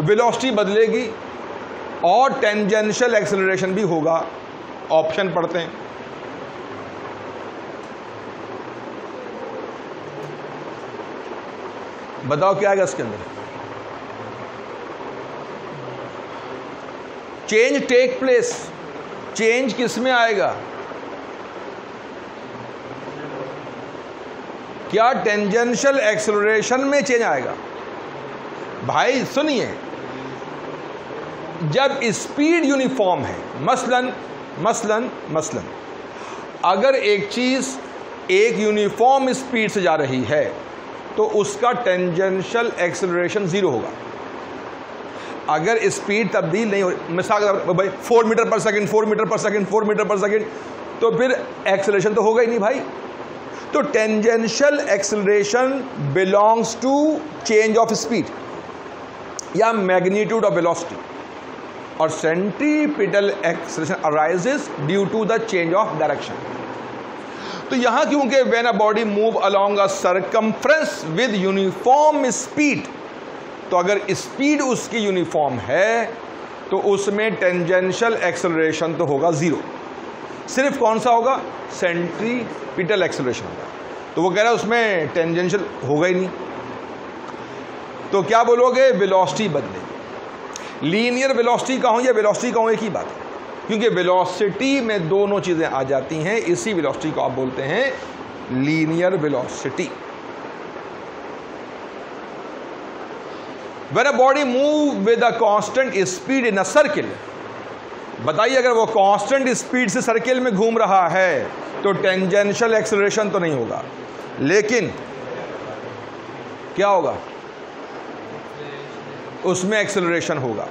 वेलोसिटी बदलेगी और टेंजेंशियल एक्सेलरेशन भी होगा। ऑप्शन पढ़ते हैं। बताओ क्या आएगा इसके अंदर? Change take place. चेंज किस में आएगा? क्या टेंजेंशियल एक्सेलरेशन में चेंज आएगा? भाई सुनिए, जब स्पीड यूनिफॉर्म है, मसलन अगर एक चीज एक यूनिफॉर्म स्पीड से जा रही है तो उसका टेंजेंशियल एक्सेलरेशन 0 होगा। अगर स्पीड तब्दील नहीं हो, मिसाल भाई 4 metre per second, 4 metre per second, 4 metre per second, तो फिर एक्सेलरेशन तो होगा ही नहीं भाई। तो tangential acceleration belongs to change of speed या मैग्नीट्यूड ऑफ वेलोसिटी, और centripetal acceleration arises due to the change of direction. तो यहां क्योंकि when a body move along a circumference with uniform speed, तो अगर स्पीड उसकी यूनिफॉर्म है तो उसमें टेंजेंशियल एक्सेलरेशन तो होगा 0। सिर्फ कौन सा होगा? सेंट्रीपिटल एक्सेलरेशन होगा। तो वो कह रहा है उसमें टेंजेंशियल होगा ही नहीं। तो क्या बोलोगे? वेलोसिटी बदलेगी। लीनियर वेलोसिटी कहूं या वेलोसिटी कहूं, एक ही बात है, क्योंकि वेलोसिटी में दोनों चीजें आ जाती हैं। इसी वेलोसिटी को आप बोलते हैं linear velocity. When a body move with a constant speed in a circle, बताइए अगर वो कांस्टेंट स्पीड से सर्किल में घूम रहा है तो टेंजेंशियल एक्सेलरेशन तो नहीं होगा, लेकिन क्या होगा? उसमें एक्सेलरेशन होगा।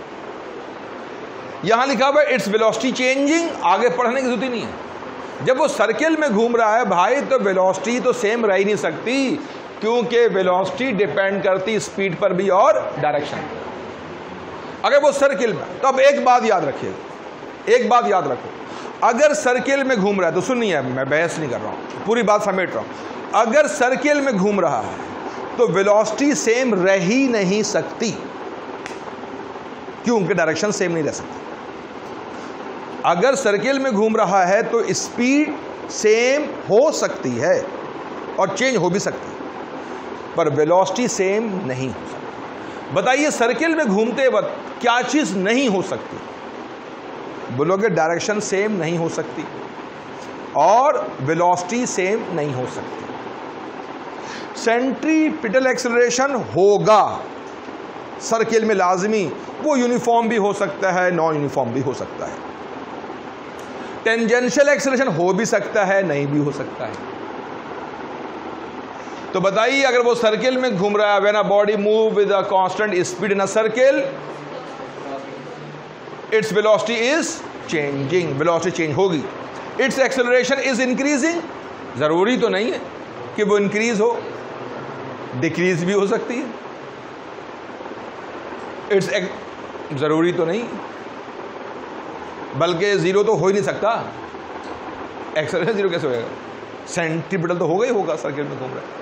यहां लिखा हुआ है इट्स वेलोसिटी चेंजिंग, आगे पढ़ने की जरूरत ही नहीं है। जब वो सर्किल में घूम रहा है भाई तो वेलोसिटी तो सेम रह ही नहीं सकती, क्योंकि वेलोसिटी डिपेंड करती स्पीड पर भी और डायरेक्शन। अगर वो सर्किल में, तो अब एक बात याद रखिएगा, एक बात याद रखो, अगर सर्किल में घूम रहा है तो सुनिए, मैं बहस नहीं कर रहा हूं, पूरी बात समेट रहा हूं। अगर सर्किल में घूम रहा है तो वेलोसिटी सेम रह ही नहीं सकती, क्योंकि डायरेक्शन सेम नहीं रह सकती। अगर सर्किल में घूम रहा है तो स्पीड सेम हो सकती है और चेंज हो भी सकती है, पर वेलोसिटी सेम नहीं हो सकती। बताइए सर्किल में घूमते वक्त क्या चीज नहीं हो सकती? बोलोगे डायरेक्शन सेम नहीं हो सकती और वेलोसिटी सेम नहीं हो सकती। सेंट्रीपिटल एक्सेलरेशन होगा सर्किल में लाजमी, वो यूनिफॉर्म भी हो सकता है, नॉन यूनिफॉर्म भी हो सकता है। टेंजेंशियल एक्सेलरेशन हो भी सकता है, नहीं भी हो सकता है। तो बताइए अगर वो सर्किल में घूम रहा है, when a body move with a constant speed in a circle, its velocity is changing, velocity change होगी। इट्स एक्सेलरेशन इज इंक्रीजिंग, जरूरी तो नहीं है कि वो इंक्रीज हो, डिक्रीज भी हो सकती है। इट्स जरूरी तो नहीं, बल्कि जीरो तो हो ही नहीं सकता। एक्सेलरेशन जीरो कैसे होगा? सेंट्रीपिटल तो होगा ही होगा सर्किल में घूम रहा है।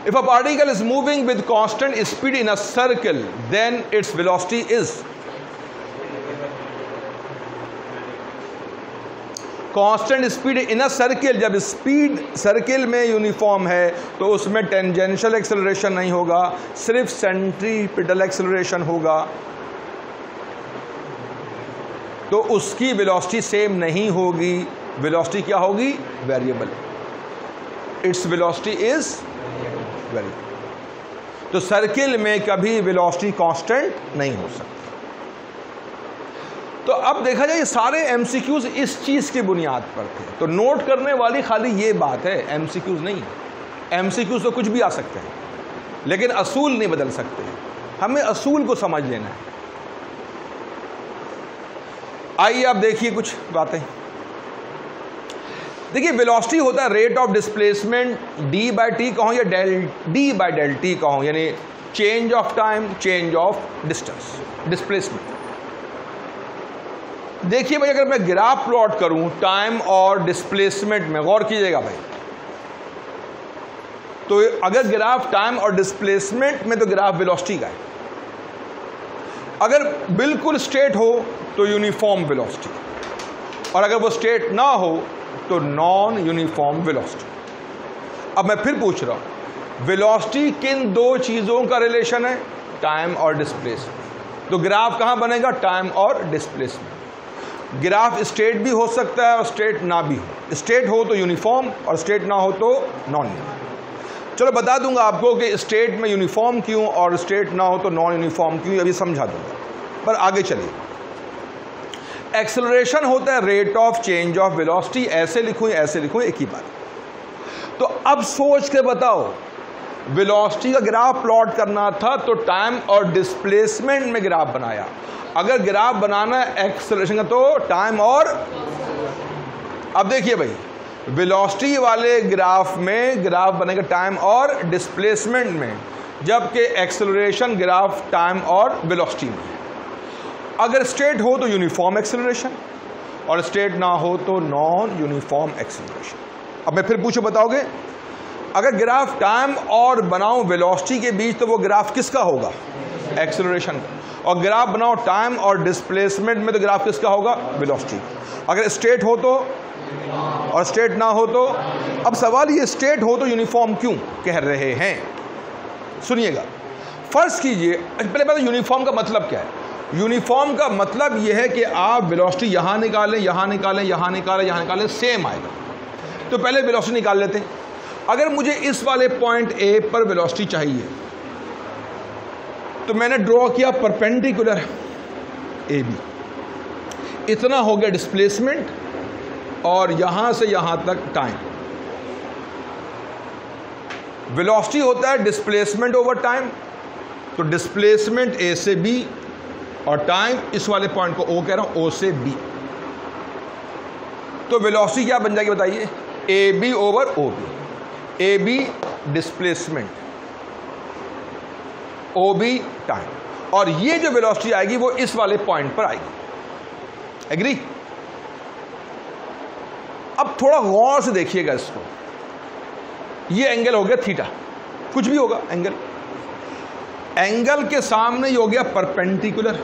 If a particle is moving with constant speed in a circle, then its velocity is constant speed in a circle। जब स्पीड सर्किल में यूनिफॉर्म है तो उसमें टेंजेंशियल एक्सेलरेशन नहीं होगा, सिर्फ सेंट्रीपिटल एक्सेलरेशन होगा। तो उसकी वेलोसिटी सेम नहीं होगी, वेलोसिटी क्या होगी? Variable. Its velocity is variable. तो सर्किल में कभी वेलोसिटी कांस्टेंट नहीं हो सकती। तो अब देखा जाए ये सारे एमसीक्यूज इस चीज की बुनियाद पर थे। तो नोट करने वाली खाली ये बात है, एमसीक्यूज नहीं है। एमसीक्यूज तो कुछ भी आ सकते हैं, लेकिन असूल नहीं बदल सकते। हमें असूल को समझ लेना है। आइए आप देखिए कुछ बातें। देखिए वेलोसिटी होता है rate of displacement, D by T कहूँ या डी बाई डेल टी कहूँ, यानी change of time, change of distance, displacement. देखिए भाई अगर मैं ग्राफ प्लॉट करूं टाइम और डिस्प्लेसमेंट में, गौर कीजिएगा भाई, तो अगर ग्राफ टाइम और डिस्प्लेसमेंट में तो ग्राफ वेलोसिटी का है। अगर बिल्कुल स्ट्रेट हो तो यूनिफॉर्म वेलोसिटी, और अगर वो स्ट्रेट ना हो तो नॉन यूनिफॉर्म वेलोसिटी। अब मैं फिर पूछ रहा हूं, वेलोसिटी किन दो चीजों का रिलेशन है? टाइम और डिस्प्लेसमेंट। तो ग्राफ कहां बनेगा? टाइम और डिस्प्लेसमेंट। ग्राफ स्ट्रेट भी हो सकता है और स्ट्रेट ना भी हो। स्ट्रेट हो तो यूनिफॉर्म और स्ट्रेट ना हो तो नॉन यूनिफॉर्म। चलो बता दूंगा आपको कि स्ट्रेट में यूनिफॉर्म क्यों और स्ट्रेट ना हो तो नॉन यूनिफॉर्म क्यों, अभी समझा दूंगा। पर आगे चलिए। एक्सेलरेशन होता है rate of change of velocity. ऐसे लिखूं ऐसे लिखूं, एक ही बात। तो अब सोच के बताओ, वेलोसिटी का ग्राफ प्लॉट करना था तो टाइम और डिस्प्लेसमेंट में ग्राफ बनाया। अगर ग्राफ बनाना है एक्सेलरेशन का तो टाइम और, अब देखिए भाई, वेलोसिटी वाले ग्राफ में ग्राफ बनेगा टाइम और डिस्प्लेसमेंट में, जबकि एक्सेलरेशन ग्राफ टाइम और वेलोसिटी में। अगर स्ट्रेट हो तो यूनिफॉर्म एक्सेलरेशन और स्ट्रेट ना हो तो नॉन यूनिफॉर्म एक्सेलरेशन। अब मैं फिर पूछो, बताओगे? अगर ग्राफ टाइम और बनाऊं वेलोसिटी के बीच तो वो ग्राफ किसका होगा? एक्सेलरेशन का। और ग्राफ बनाओ टाइम और डिस्प्लेसमेंट में तो ग्राफ किसका होगा? वेलोसिटी। अगर स्ट्रेट हो तो और स्ट्रेट ना हो तो। अब सवाल ये, स्ट्रेट हो तो यूनिफॉर्म क्यों कह रहे हैं? सुनिएगा। फर्ज कीजिए, पहले बात यूनिफॉर्म का मतलब क्या है? यूनिफॉर्म का मतलब यह है कि आप वेलोसिटी यहां निकालें, यहां निकालें, यहां निकालें, यहां निकालें, सेम आएगा। तो पहले वेलोसिटी निकाल लेते हैं। अगर मुझे इस वाले पॉइंट ए पर वेलोसिटी चाहिए तो मैंने ड्रॉ किया परपेंडिकुलर ए बी, इतना हो गया डिस्प्लेसमेंट और यहां से यहां तक टाइम। वेलोसिटी होता है डिस्प्लेसमेंट ओवर टाइम, तो डिस्प्लेसमेंट ए से बी और टाइम इस वाले पॉइंट को ओ कह रहा हूं, ओ से बी। तो वेलोसिटी क्या बन जाएगी बताइए? A B over O B. A B displacement, O B time, और ये जो वेलोसिटी आएगी वो इस वाले पॉइंट पर आएगी। एग्री? अब थोड़ा गौर से देखिएगा इसको। ये एंगल हो गया थीटा, कुछ भी होगा एंगल। एंगल के सामने ये हो गया परपेंडिकुलर,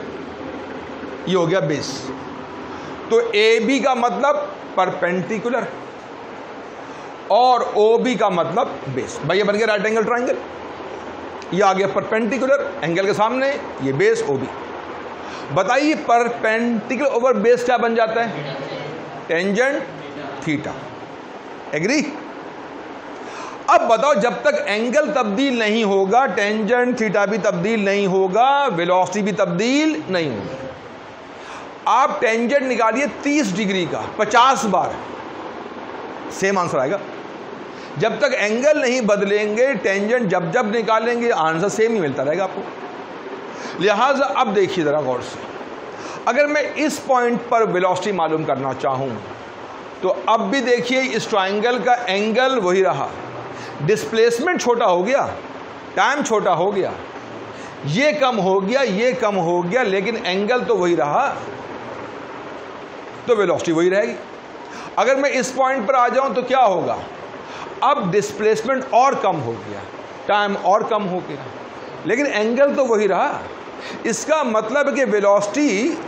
ये हो गया बेस। तो ए बी का मतलब परपेंडिकुलर और ओ बी का मतलब बेस। भाई ये बन गया राइट एंगल ट्राइंगल। ये आ गया परपेंडिकुलर, एंगल के सामने, ये बेस ओ बी। बताइए परपेंडिकुलर ओवर बेस क्या बन जाता है? Tangent theta. एग्री? अब बताओ, जब तक एंगल तब्दील नहीं होगा, टेंजेंट थीटा भी तब्दील नहीं होगा, वेलोसिटी भी तब्दील नहीं होगी। आप टेंजेंट निकालिए 30 डिग्री का 50 बार, सेम आंसर आएगा। जब तक एंगल नहीं बदलेंगे, टेंजेंट जब जब निकालेंगे, आंसर सेम ही मिलता रहेगा आपको। लिहाजा अब देखिए जरा गौर से, अगर मैं इस पॉइंट पर वेलोसिटी मालूम करना चाहूं तो अब भी देखिए इस ट्राइंगल का एंगल वही रहा, डिस्प्लेसमेंट छोटा हो गया, टाइम छोटा हो गया, ये कम हो गया, ये कम हो गया, लेकिन एंगल तो वही रहा, तो वेलोसिटी वही रहेगी। अगर मैं इस पॉइंट पर आ जाऊं तो क्या होगा? अब डिस्प्लेसमेंट और कम हो गया, टाइम और कम हो गया, लेकिन एंगल तो वही रहा। इसका मतलब है कि वेलोसिटी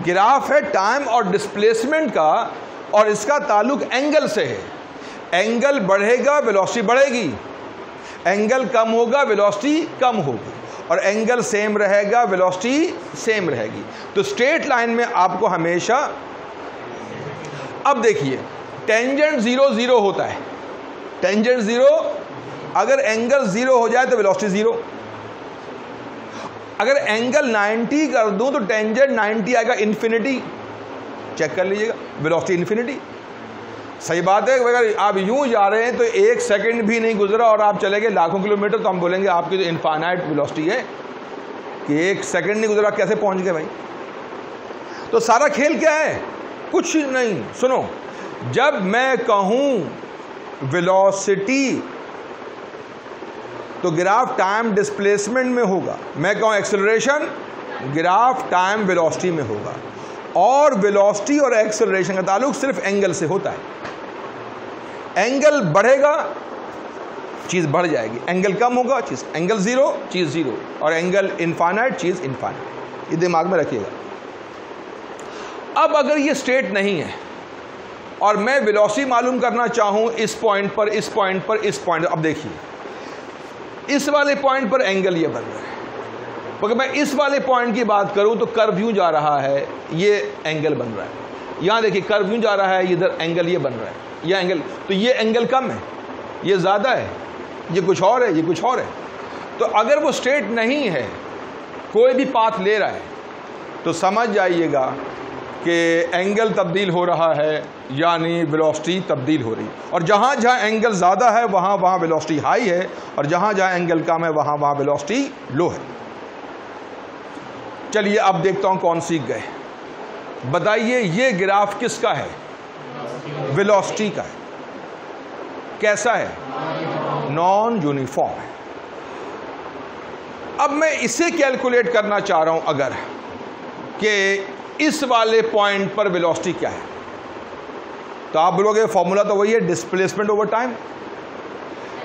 ग्राफ है टाइम और डिस्प्लेसमेंट का, और इसका ताल्लुक एंगल से है। एंगल बढ़ेगा वेलोसिटी बढ़ेगी, एंगल कम होगा वेलोसिटी कम होगी, और एंगल सेम रहेगा वेलोसिटी सेम रहेगी। तो स्ट्रेट लाइन में आपको हमेशा, अब देखिए टेंजेंट 0 0 होता है, टेंजेंट 0, अगर एंगल 0 हो जाए तो वेलोसिटी 0। अगर एंगल 90 कर दूं तो टेंजेंट 90 आएगा इन्फिनिटी। चेक कर लीजिएगा, वेलोसिटी इन्फिनिटी। सही बात है। अगर आप यूं जा रहे हैं तो 1 सेकंड भी नहीं गुजरा और आप चले गए लाखों किलोमीटर, तो हम बोलेंगे आपकी तो इनफाइनाइट वेलोसिटी है कि 1 सेकंड नहीं गुजरा, कैसे पहुंच गए भाई? तो सारा खेल क्या है? कुछ नहीं। सुनो, जब मैं कहूं वेलोसिटी तो ग्राफ टाइम डिस्प्लेसमेंट में होगा, मैं कहूं एक्सेलरेशन ग्राफ टाइम वेलोसिटी में होगा, और वेलोसिटी और एक्सेलरेशन का ताल्लुक सिर्फ एंगल से होता है। एंगल बढ़ेगा चीज बढ़ जाएगी, एंगल कम होगा चीज, एंगल 0 चीज 0, और एंगल इनफाइनाइट चीज इनफाइनाइट। ये दिमाग में रखिएगा। अब अगर ये स्ट्रेट नहीं है और मैं वेलोसिटी मालूम करना चाहूं इस पॉइंट पर, इस पॉइंट पर, इस पॉइंट, अब देखिए इस वाले पॉइंट पर एंगल ये बन रहा है। अगर मैं इस वाले पॉइंट की बात करूं तो कर्व यूं जा रहा है, ये एंगल बन रहा है। यहां देखिए कर्व यूं जा रहा है, इधर एंगल ये बन रहा है, ये एंगल, तो ये एंगल कम है, ये ज़्यादा है, ये कुछ और है, ये कुछ और है। तो अगर वो स्ट्रेट नहीं है, कोई भी पाथ ले रहा है, तो समझ जाइएगा कि एंगल तब्दील हो रहा है, यानी वेलोसिटी तब्दील हो रही है। और जहाँ जहाँ एंगल ज़्यादा है वहाँ वहाँ वेलोसिटी हाई है, और जहाँ जहाँ एंगल कम है वहाँ वहाँ वेलोसिटी लो है। चलिए अब देखता हूँ कौन सीख गए। बताइए ये ग्राफ किसका है? वेलोसिटी का है। कैसा है? नॉन यूनिफॉर्म है। अब मैं इसे कैलकुलेट करना चाह रहा हूं अगर कि इस वाले पॉइंट पर वेलोसिटी क्या है, तो आप बोलोगे फॉर्मूला तो वही है, डिस्प्लेसमेंट ओवर टाइम।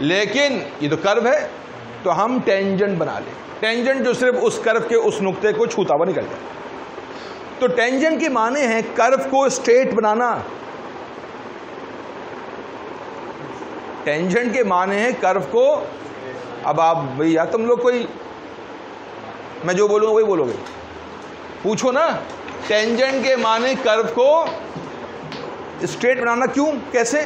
लेकिन ये तो कर्व है, तो हम टेंजेंट बना लें। टेंजेंट जो सिर्फ उस कर्व के उस नुक्ते को छूता हुआ निकल जाए। तो टेंजेंट के माने हैं कर्व को स्ट्रेट बनाना। टेंजेंट के माने हैं कर्व को, अब आप भैया तुम लोग कोई, मैं जो बोलूंगा वही बोलोगे, पूछो ना। टेंजेंट के माने कर्व को स्ट्रेट बनाना। क्यों, कैसे?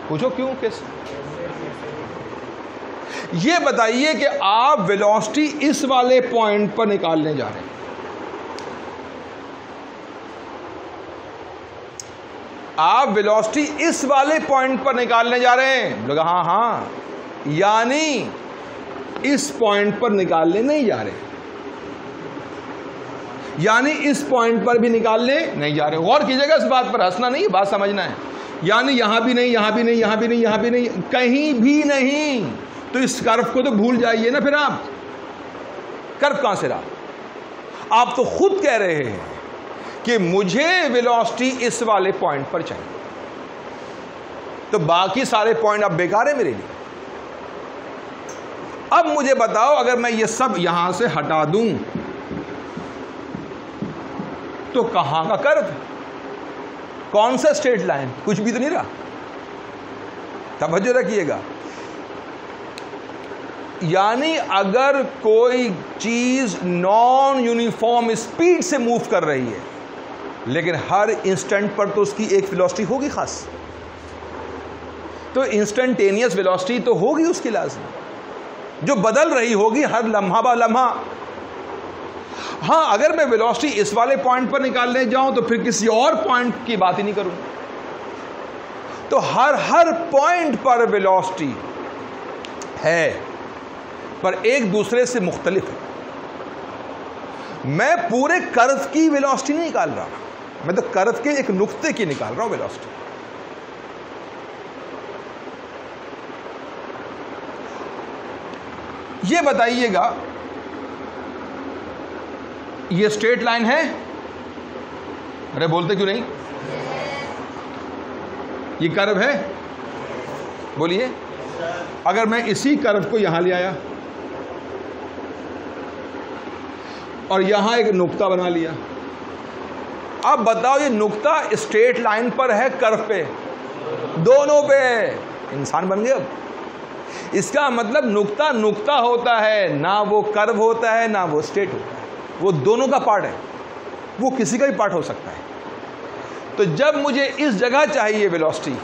पूछो क्यों, कैसे? ये बताइए कि आप वेलोसिटी इस वाले पॉइंट पर निकालने जा रहे हैं। आप वेलोसिटी इस वाले पॉइंट पर निकालने जा रहे हैं। लोग हाँ हाँ, यानी इस पॉइंट पर निकालने नहीं जा रहे, यानी इस पॉइंट पर भी निकालने नहीं जा रहे। गौर कीजिएगा इस बात पर, हंसना नहीं, बात समझना है। यानी यहां भी नहीं, यहां भी नहीं, यहां भी नहीं, यहां भी नहीं, कहीं भी नहीं। तो इस कर्व को तो भूल जाइए ना। फिर आप कर्व कहां से रहा? आप तो खुद कह रहे हैं कि मुझे वेलोसिटी इस वाले पॉइंट पर चाहिए, तो बाकी सारे पॉइंट अब बेकार है मेरे लिए। अब मुझे बताओ, अगर मैं ये सब यहां से हटा दूं तो कहां का कर्व, कौन सा स्ट्रेट लाइन? कुछ भी तो नहीं रहा। तवज्जो रखिएगा। यानी अगर कोई चीज नॉन यूनिफॉर्म स्पीड से मूव कर रही है, लेकिन हर इंस्टेंट पर तो उसकी एक वेलोसिटी होगी खास, तो इंस्टेंटेनियस वेलोसिटी तो होगी उसकी लाज़िम, जो बदल रही होगी हर लम्हा बा लम्हा। हाँ, अगर मैं वेलोसिटी इस वाले पॉइंट पर निकालने जाऊं तो फिर किसी और पॉइंट की बात ही नहीं करूं। तो हर पॉइंट पर वेलोसिटी है, पर एक दूसरे से मुख्तलिफ है। मैं पूरे कर्व की वेलोसिटी नहीं निकाल रहा, मैं तो कर्व के एक नुक्ते की निकाल रहा हूं वेलोसिटी। ये बताइएगा, ये स्ट्रेट लाइन है? अरे बोलते क्यों नहीं? ये कर्व है? बोलिए। अगर मैं इसी कर्व को यहां ले आया और यहां एक नुक्ता बना लिया, अब बताओ ये नुक्ता स्ट्रेट लाइन पर है, कर्व पे? दोनों पे। इंसान बन गए अब। इसका मतलब नुक्ता नुक्ता होता है, ना वो कर्व होता है ना वो स्ट्रेट होता है, वो दोनों का पार्ट है, वो किसी का भी पार्ट हो सकता है। तो जब मुझे इस जगह चाहिए वेलोसिटी,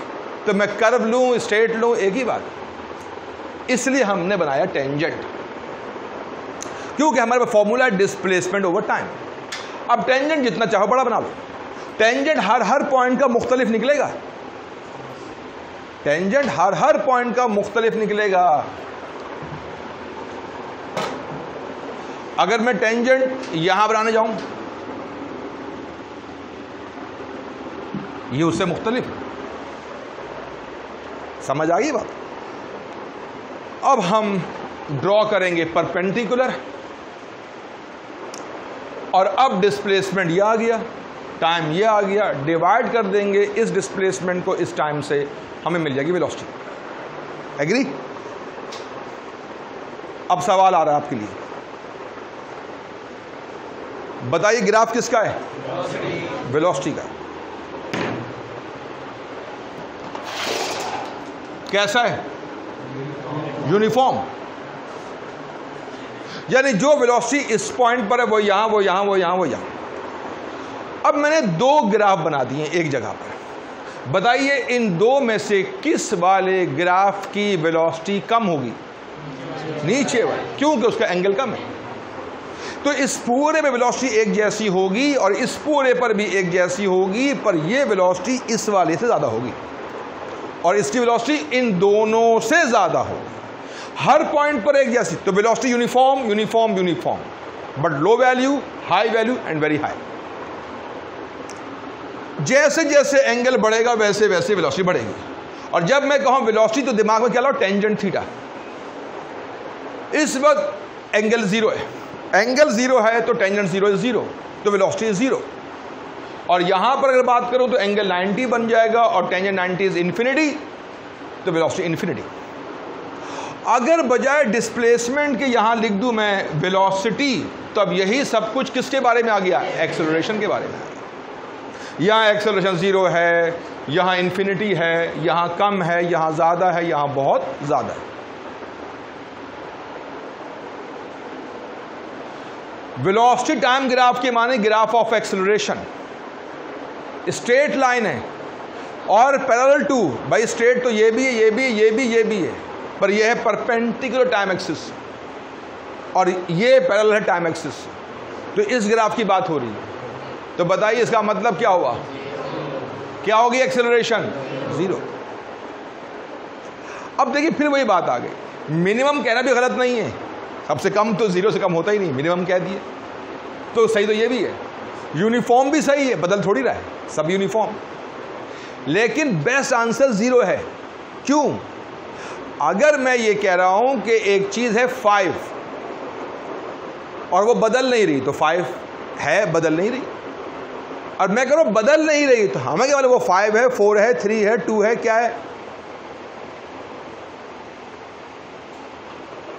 तो मैं कर्व लूं स्ट्रेट लूं, एक ही बात। इसलिए हमने बनाया टेंजेंट, क्योंकि हमारे पास फॉर्मूला डिस्प्लेसमेंट ओवर टाइम। अब टेंजेंट जितना चाहो बड़ा बना लो, टेंजेंट हर पॉइंट का मुख्तलिफ निकलेगा। टेंजेंट हर पॉइंट का मुख्तलिफ निकलेगा। अगर मैं टेंजेंट यहां बनाने जाऊं, ये उससे मुख्तलिफ। समझ आ गई बात? अब हम ड्रॉ करेंगे परपेंडिकुलर, और अब डिस्प्लेसमेंट ये आ गया, टाइम ये आ गया, डिवाइड कर देंगे इस डिस्प्लेसमेंट को इस टाइम से, हमें मिल जाएगी वेलोसिटी। एग्री? अब सवाल आ रहा है आपके लिए, बताइए ग्राफ किसका है? वेलोसिटी का। कैसा है? यूनिफॉर्म। यानी जो वेलोसिटी इस पॉइंट पर है वो यहां, वो यहां, वो यहां, वो यहां। अब मैंने दो ग्राफ बना दिए एक जगह पर। बताइए इन दो में से किस वाले ग्राफ की वेलोसिटी कम होगी? नीचे वाले, क्योंकि उसका एंगल कम है। तो इस पूरे में वेलोसिटी एक जैसी होगी और इस पूरे पर भी एक जैसी होगी, पर यह वेलोसिटी इस वाले से ज्यादा होगी और इसकी वेलोसिटी इन दोनों से ज्यादा होगी। हर पॉइंट पर एक जैसी, तो velocity uniform, uniform, uniform, but low value, high value and very high. जैसे जैसे एंगल बढ़ेगा वैसे वैसे वेलोसिटी बढ़ेगी। और जब मैं कहूं वेलोसिटी तो दिमाग में क्या लो? Tangent theta. इस वक्त एंगल जीरो है, एंगल जीरो है तो टेंजेंट जीरो इज जीरो, तो वेलोसिटी इज जीरो। और यहां पर अगर बात करूं तो एंगल 90 बन जाएगा और टेंजेंट 90 इज इन्फिनिटी, तो वेलोसिटी इन्फिनिटी। अगर बजाय डिस्प्लेसमेंट के यहां लिख दूं मैं वेलोसिटी, तो अब यही सब कुछ किसके बारे में आ गया? एक्सेलरेशन के बारे में आ गया। यहां एक्सेलरेशन जीरो है, यहां इन्फिनिटी है, यहां कम है, यहां ज्यादा है, यहां बहुत ज्यादा है। वेलोसिटी टाइम ग्राफ के माने graph of acceleration. Straight line है और पैरेलल टू, भाई स्ट्रेट तो ये भी है, ये भी है, ये भी, ये भी है, पर यह है परपेंडिकुलर टाइम एक्सिस और ये पैरेलल है टाइम एक्सिस। तो इस ग्राफ की बात हो रही है। तो बताइए इसका मतलब क्या हुआ? क्या होगी एक्सेलरेशन? जीरो। अब देखिए फिर वही बात आ गई, मिनिमम कहना भी गलत नहीं है, सबसे कम तो जीरो से कम होता ही नहीं, मिनिमम कह दिए तो सही। तो ये भी है, यूनिफॉर्म भी सही है, बदल थोड़ी रहा है, सब यूनिफॉर्म। लेकिन बेस्ट आंसर जीरो है। क्यों? अगर मैं ये कह रहा हूं कि एक चीज है 5 और वो बदल नहीं रही, तो 5 है, बदल नहीं रही। और मैं कह रहा हूं बदल नहीं रही, तो हमें क्या मतलब वो 5 है, 4 है, 3 है, 2 है, क्या है?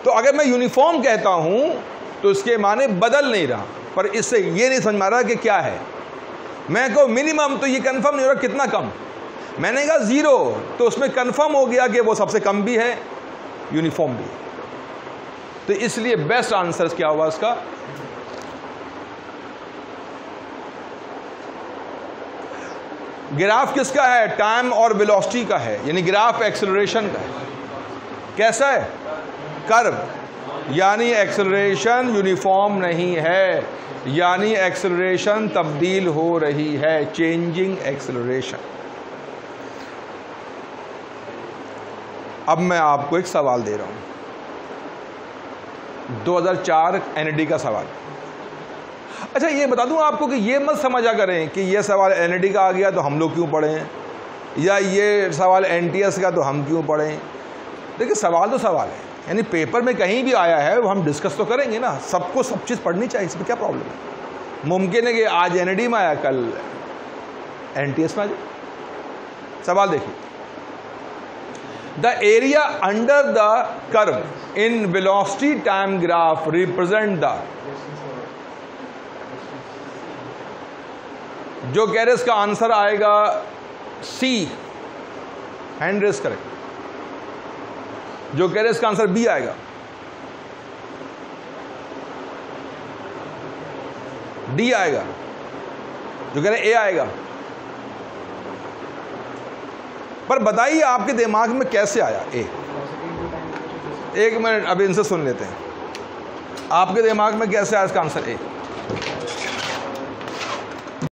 तो अगर मैं यूनिफॉर्म कहता हूं तो इसके माने बदल नहीं रहा, पर इससे ये नहीं समझ में आ रहा कि क्या है। मैं कहूं मिनिमम, तो ये कंफर्म नहीं हो रहा कितना कम। मैंने कहा जीरो, तो उसमें कंफर्म हो गया कि वो सबसे कम भी है, यूनिफॉर्म भी। तो इसलिए बेस्ट आंसर क्या हुआ इसका? ग्राफ किसका है? टाइम और वेलोसिटी का है, यानी ग्राफ एक्सेलरेशन का है। कैसा है? कर्व। यानी एक्सेलरेशन यूनिफॉर्म नहीं है, यानी एक्सेलरेशन तब्दील हो रही है, चेंजिंग एक्सेलरेशन। अब मैं आपको एक सवाल दे रहा हूं, 2004 एनईडी का सवाल। अच्छा ये बता दूं आपको कि ये मत समझा करें कि ये सवाल एनईडी का आ गया तो हम लोग क्यों पढ़ें, या ये सवाल एनटीएस का तो हम क्यों पढ़ें। देखिए सवाल तो सवाल है, यानी पेपर में कहीं भी आया है वो हम डिस्कस तो करेंगे ना, सबको सब चीज़ पढ़नी चाहिए, इसमें क्या प्रॉब्लम है। मुमकिन है कि आज एनईडी में आया, कल एनटीएस में आ जाए। सवाल देखिए, the area under the curve in velocity time graph represent the, जो कह रहे इसका आंसर आएगा सी, हैंड रेस करें। जो कह रहे इसका आंसर बी आएगा, डी आएगा, जो कह रहे ए आएगा। पर बताइए आपके दिमाग में कैसे आया ए? एक मिनट अभी इनसे सुन लेते हैं, आपके दिमाग में कैसे आया इसका आंसर ए?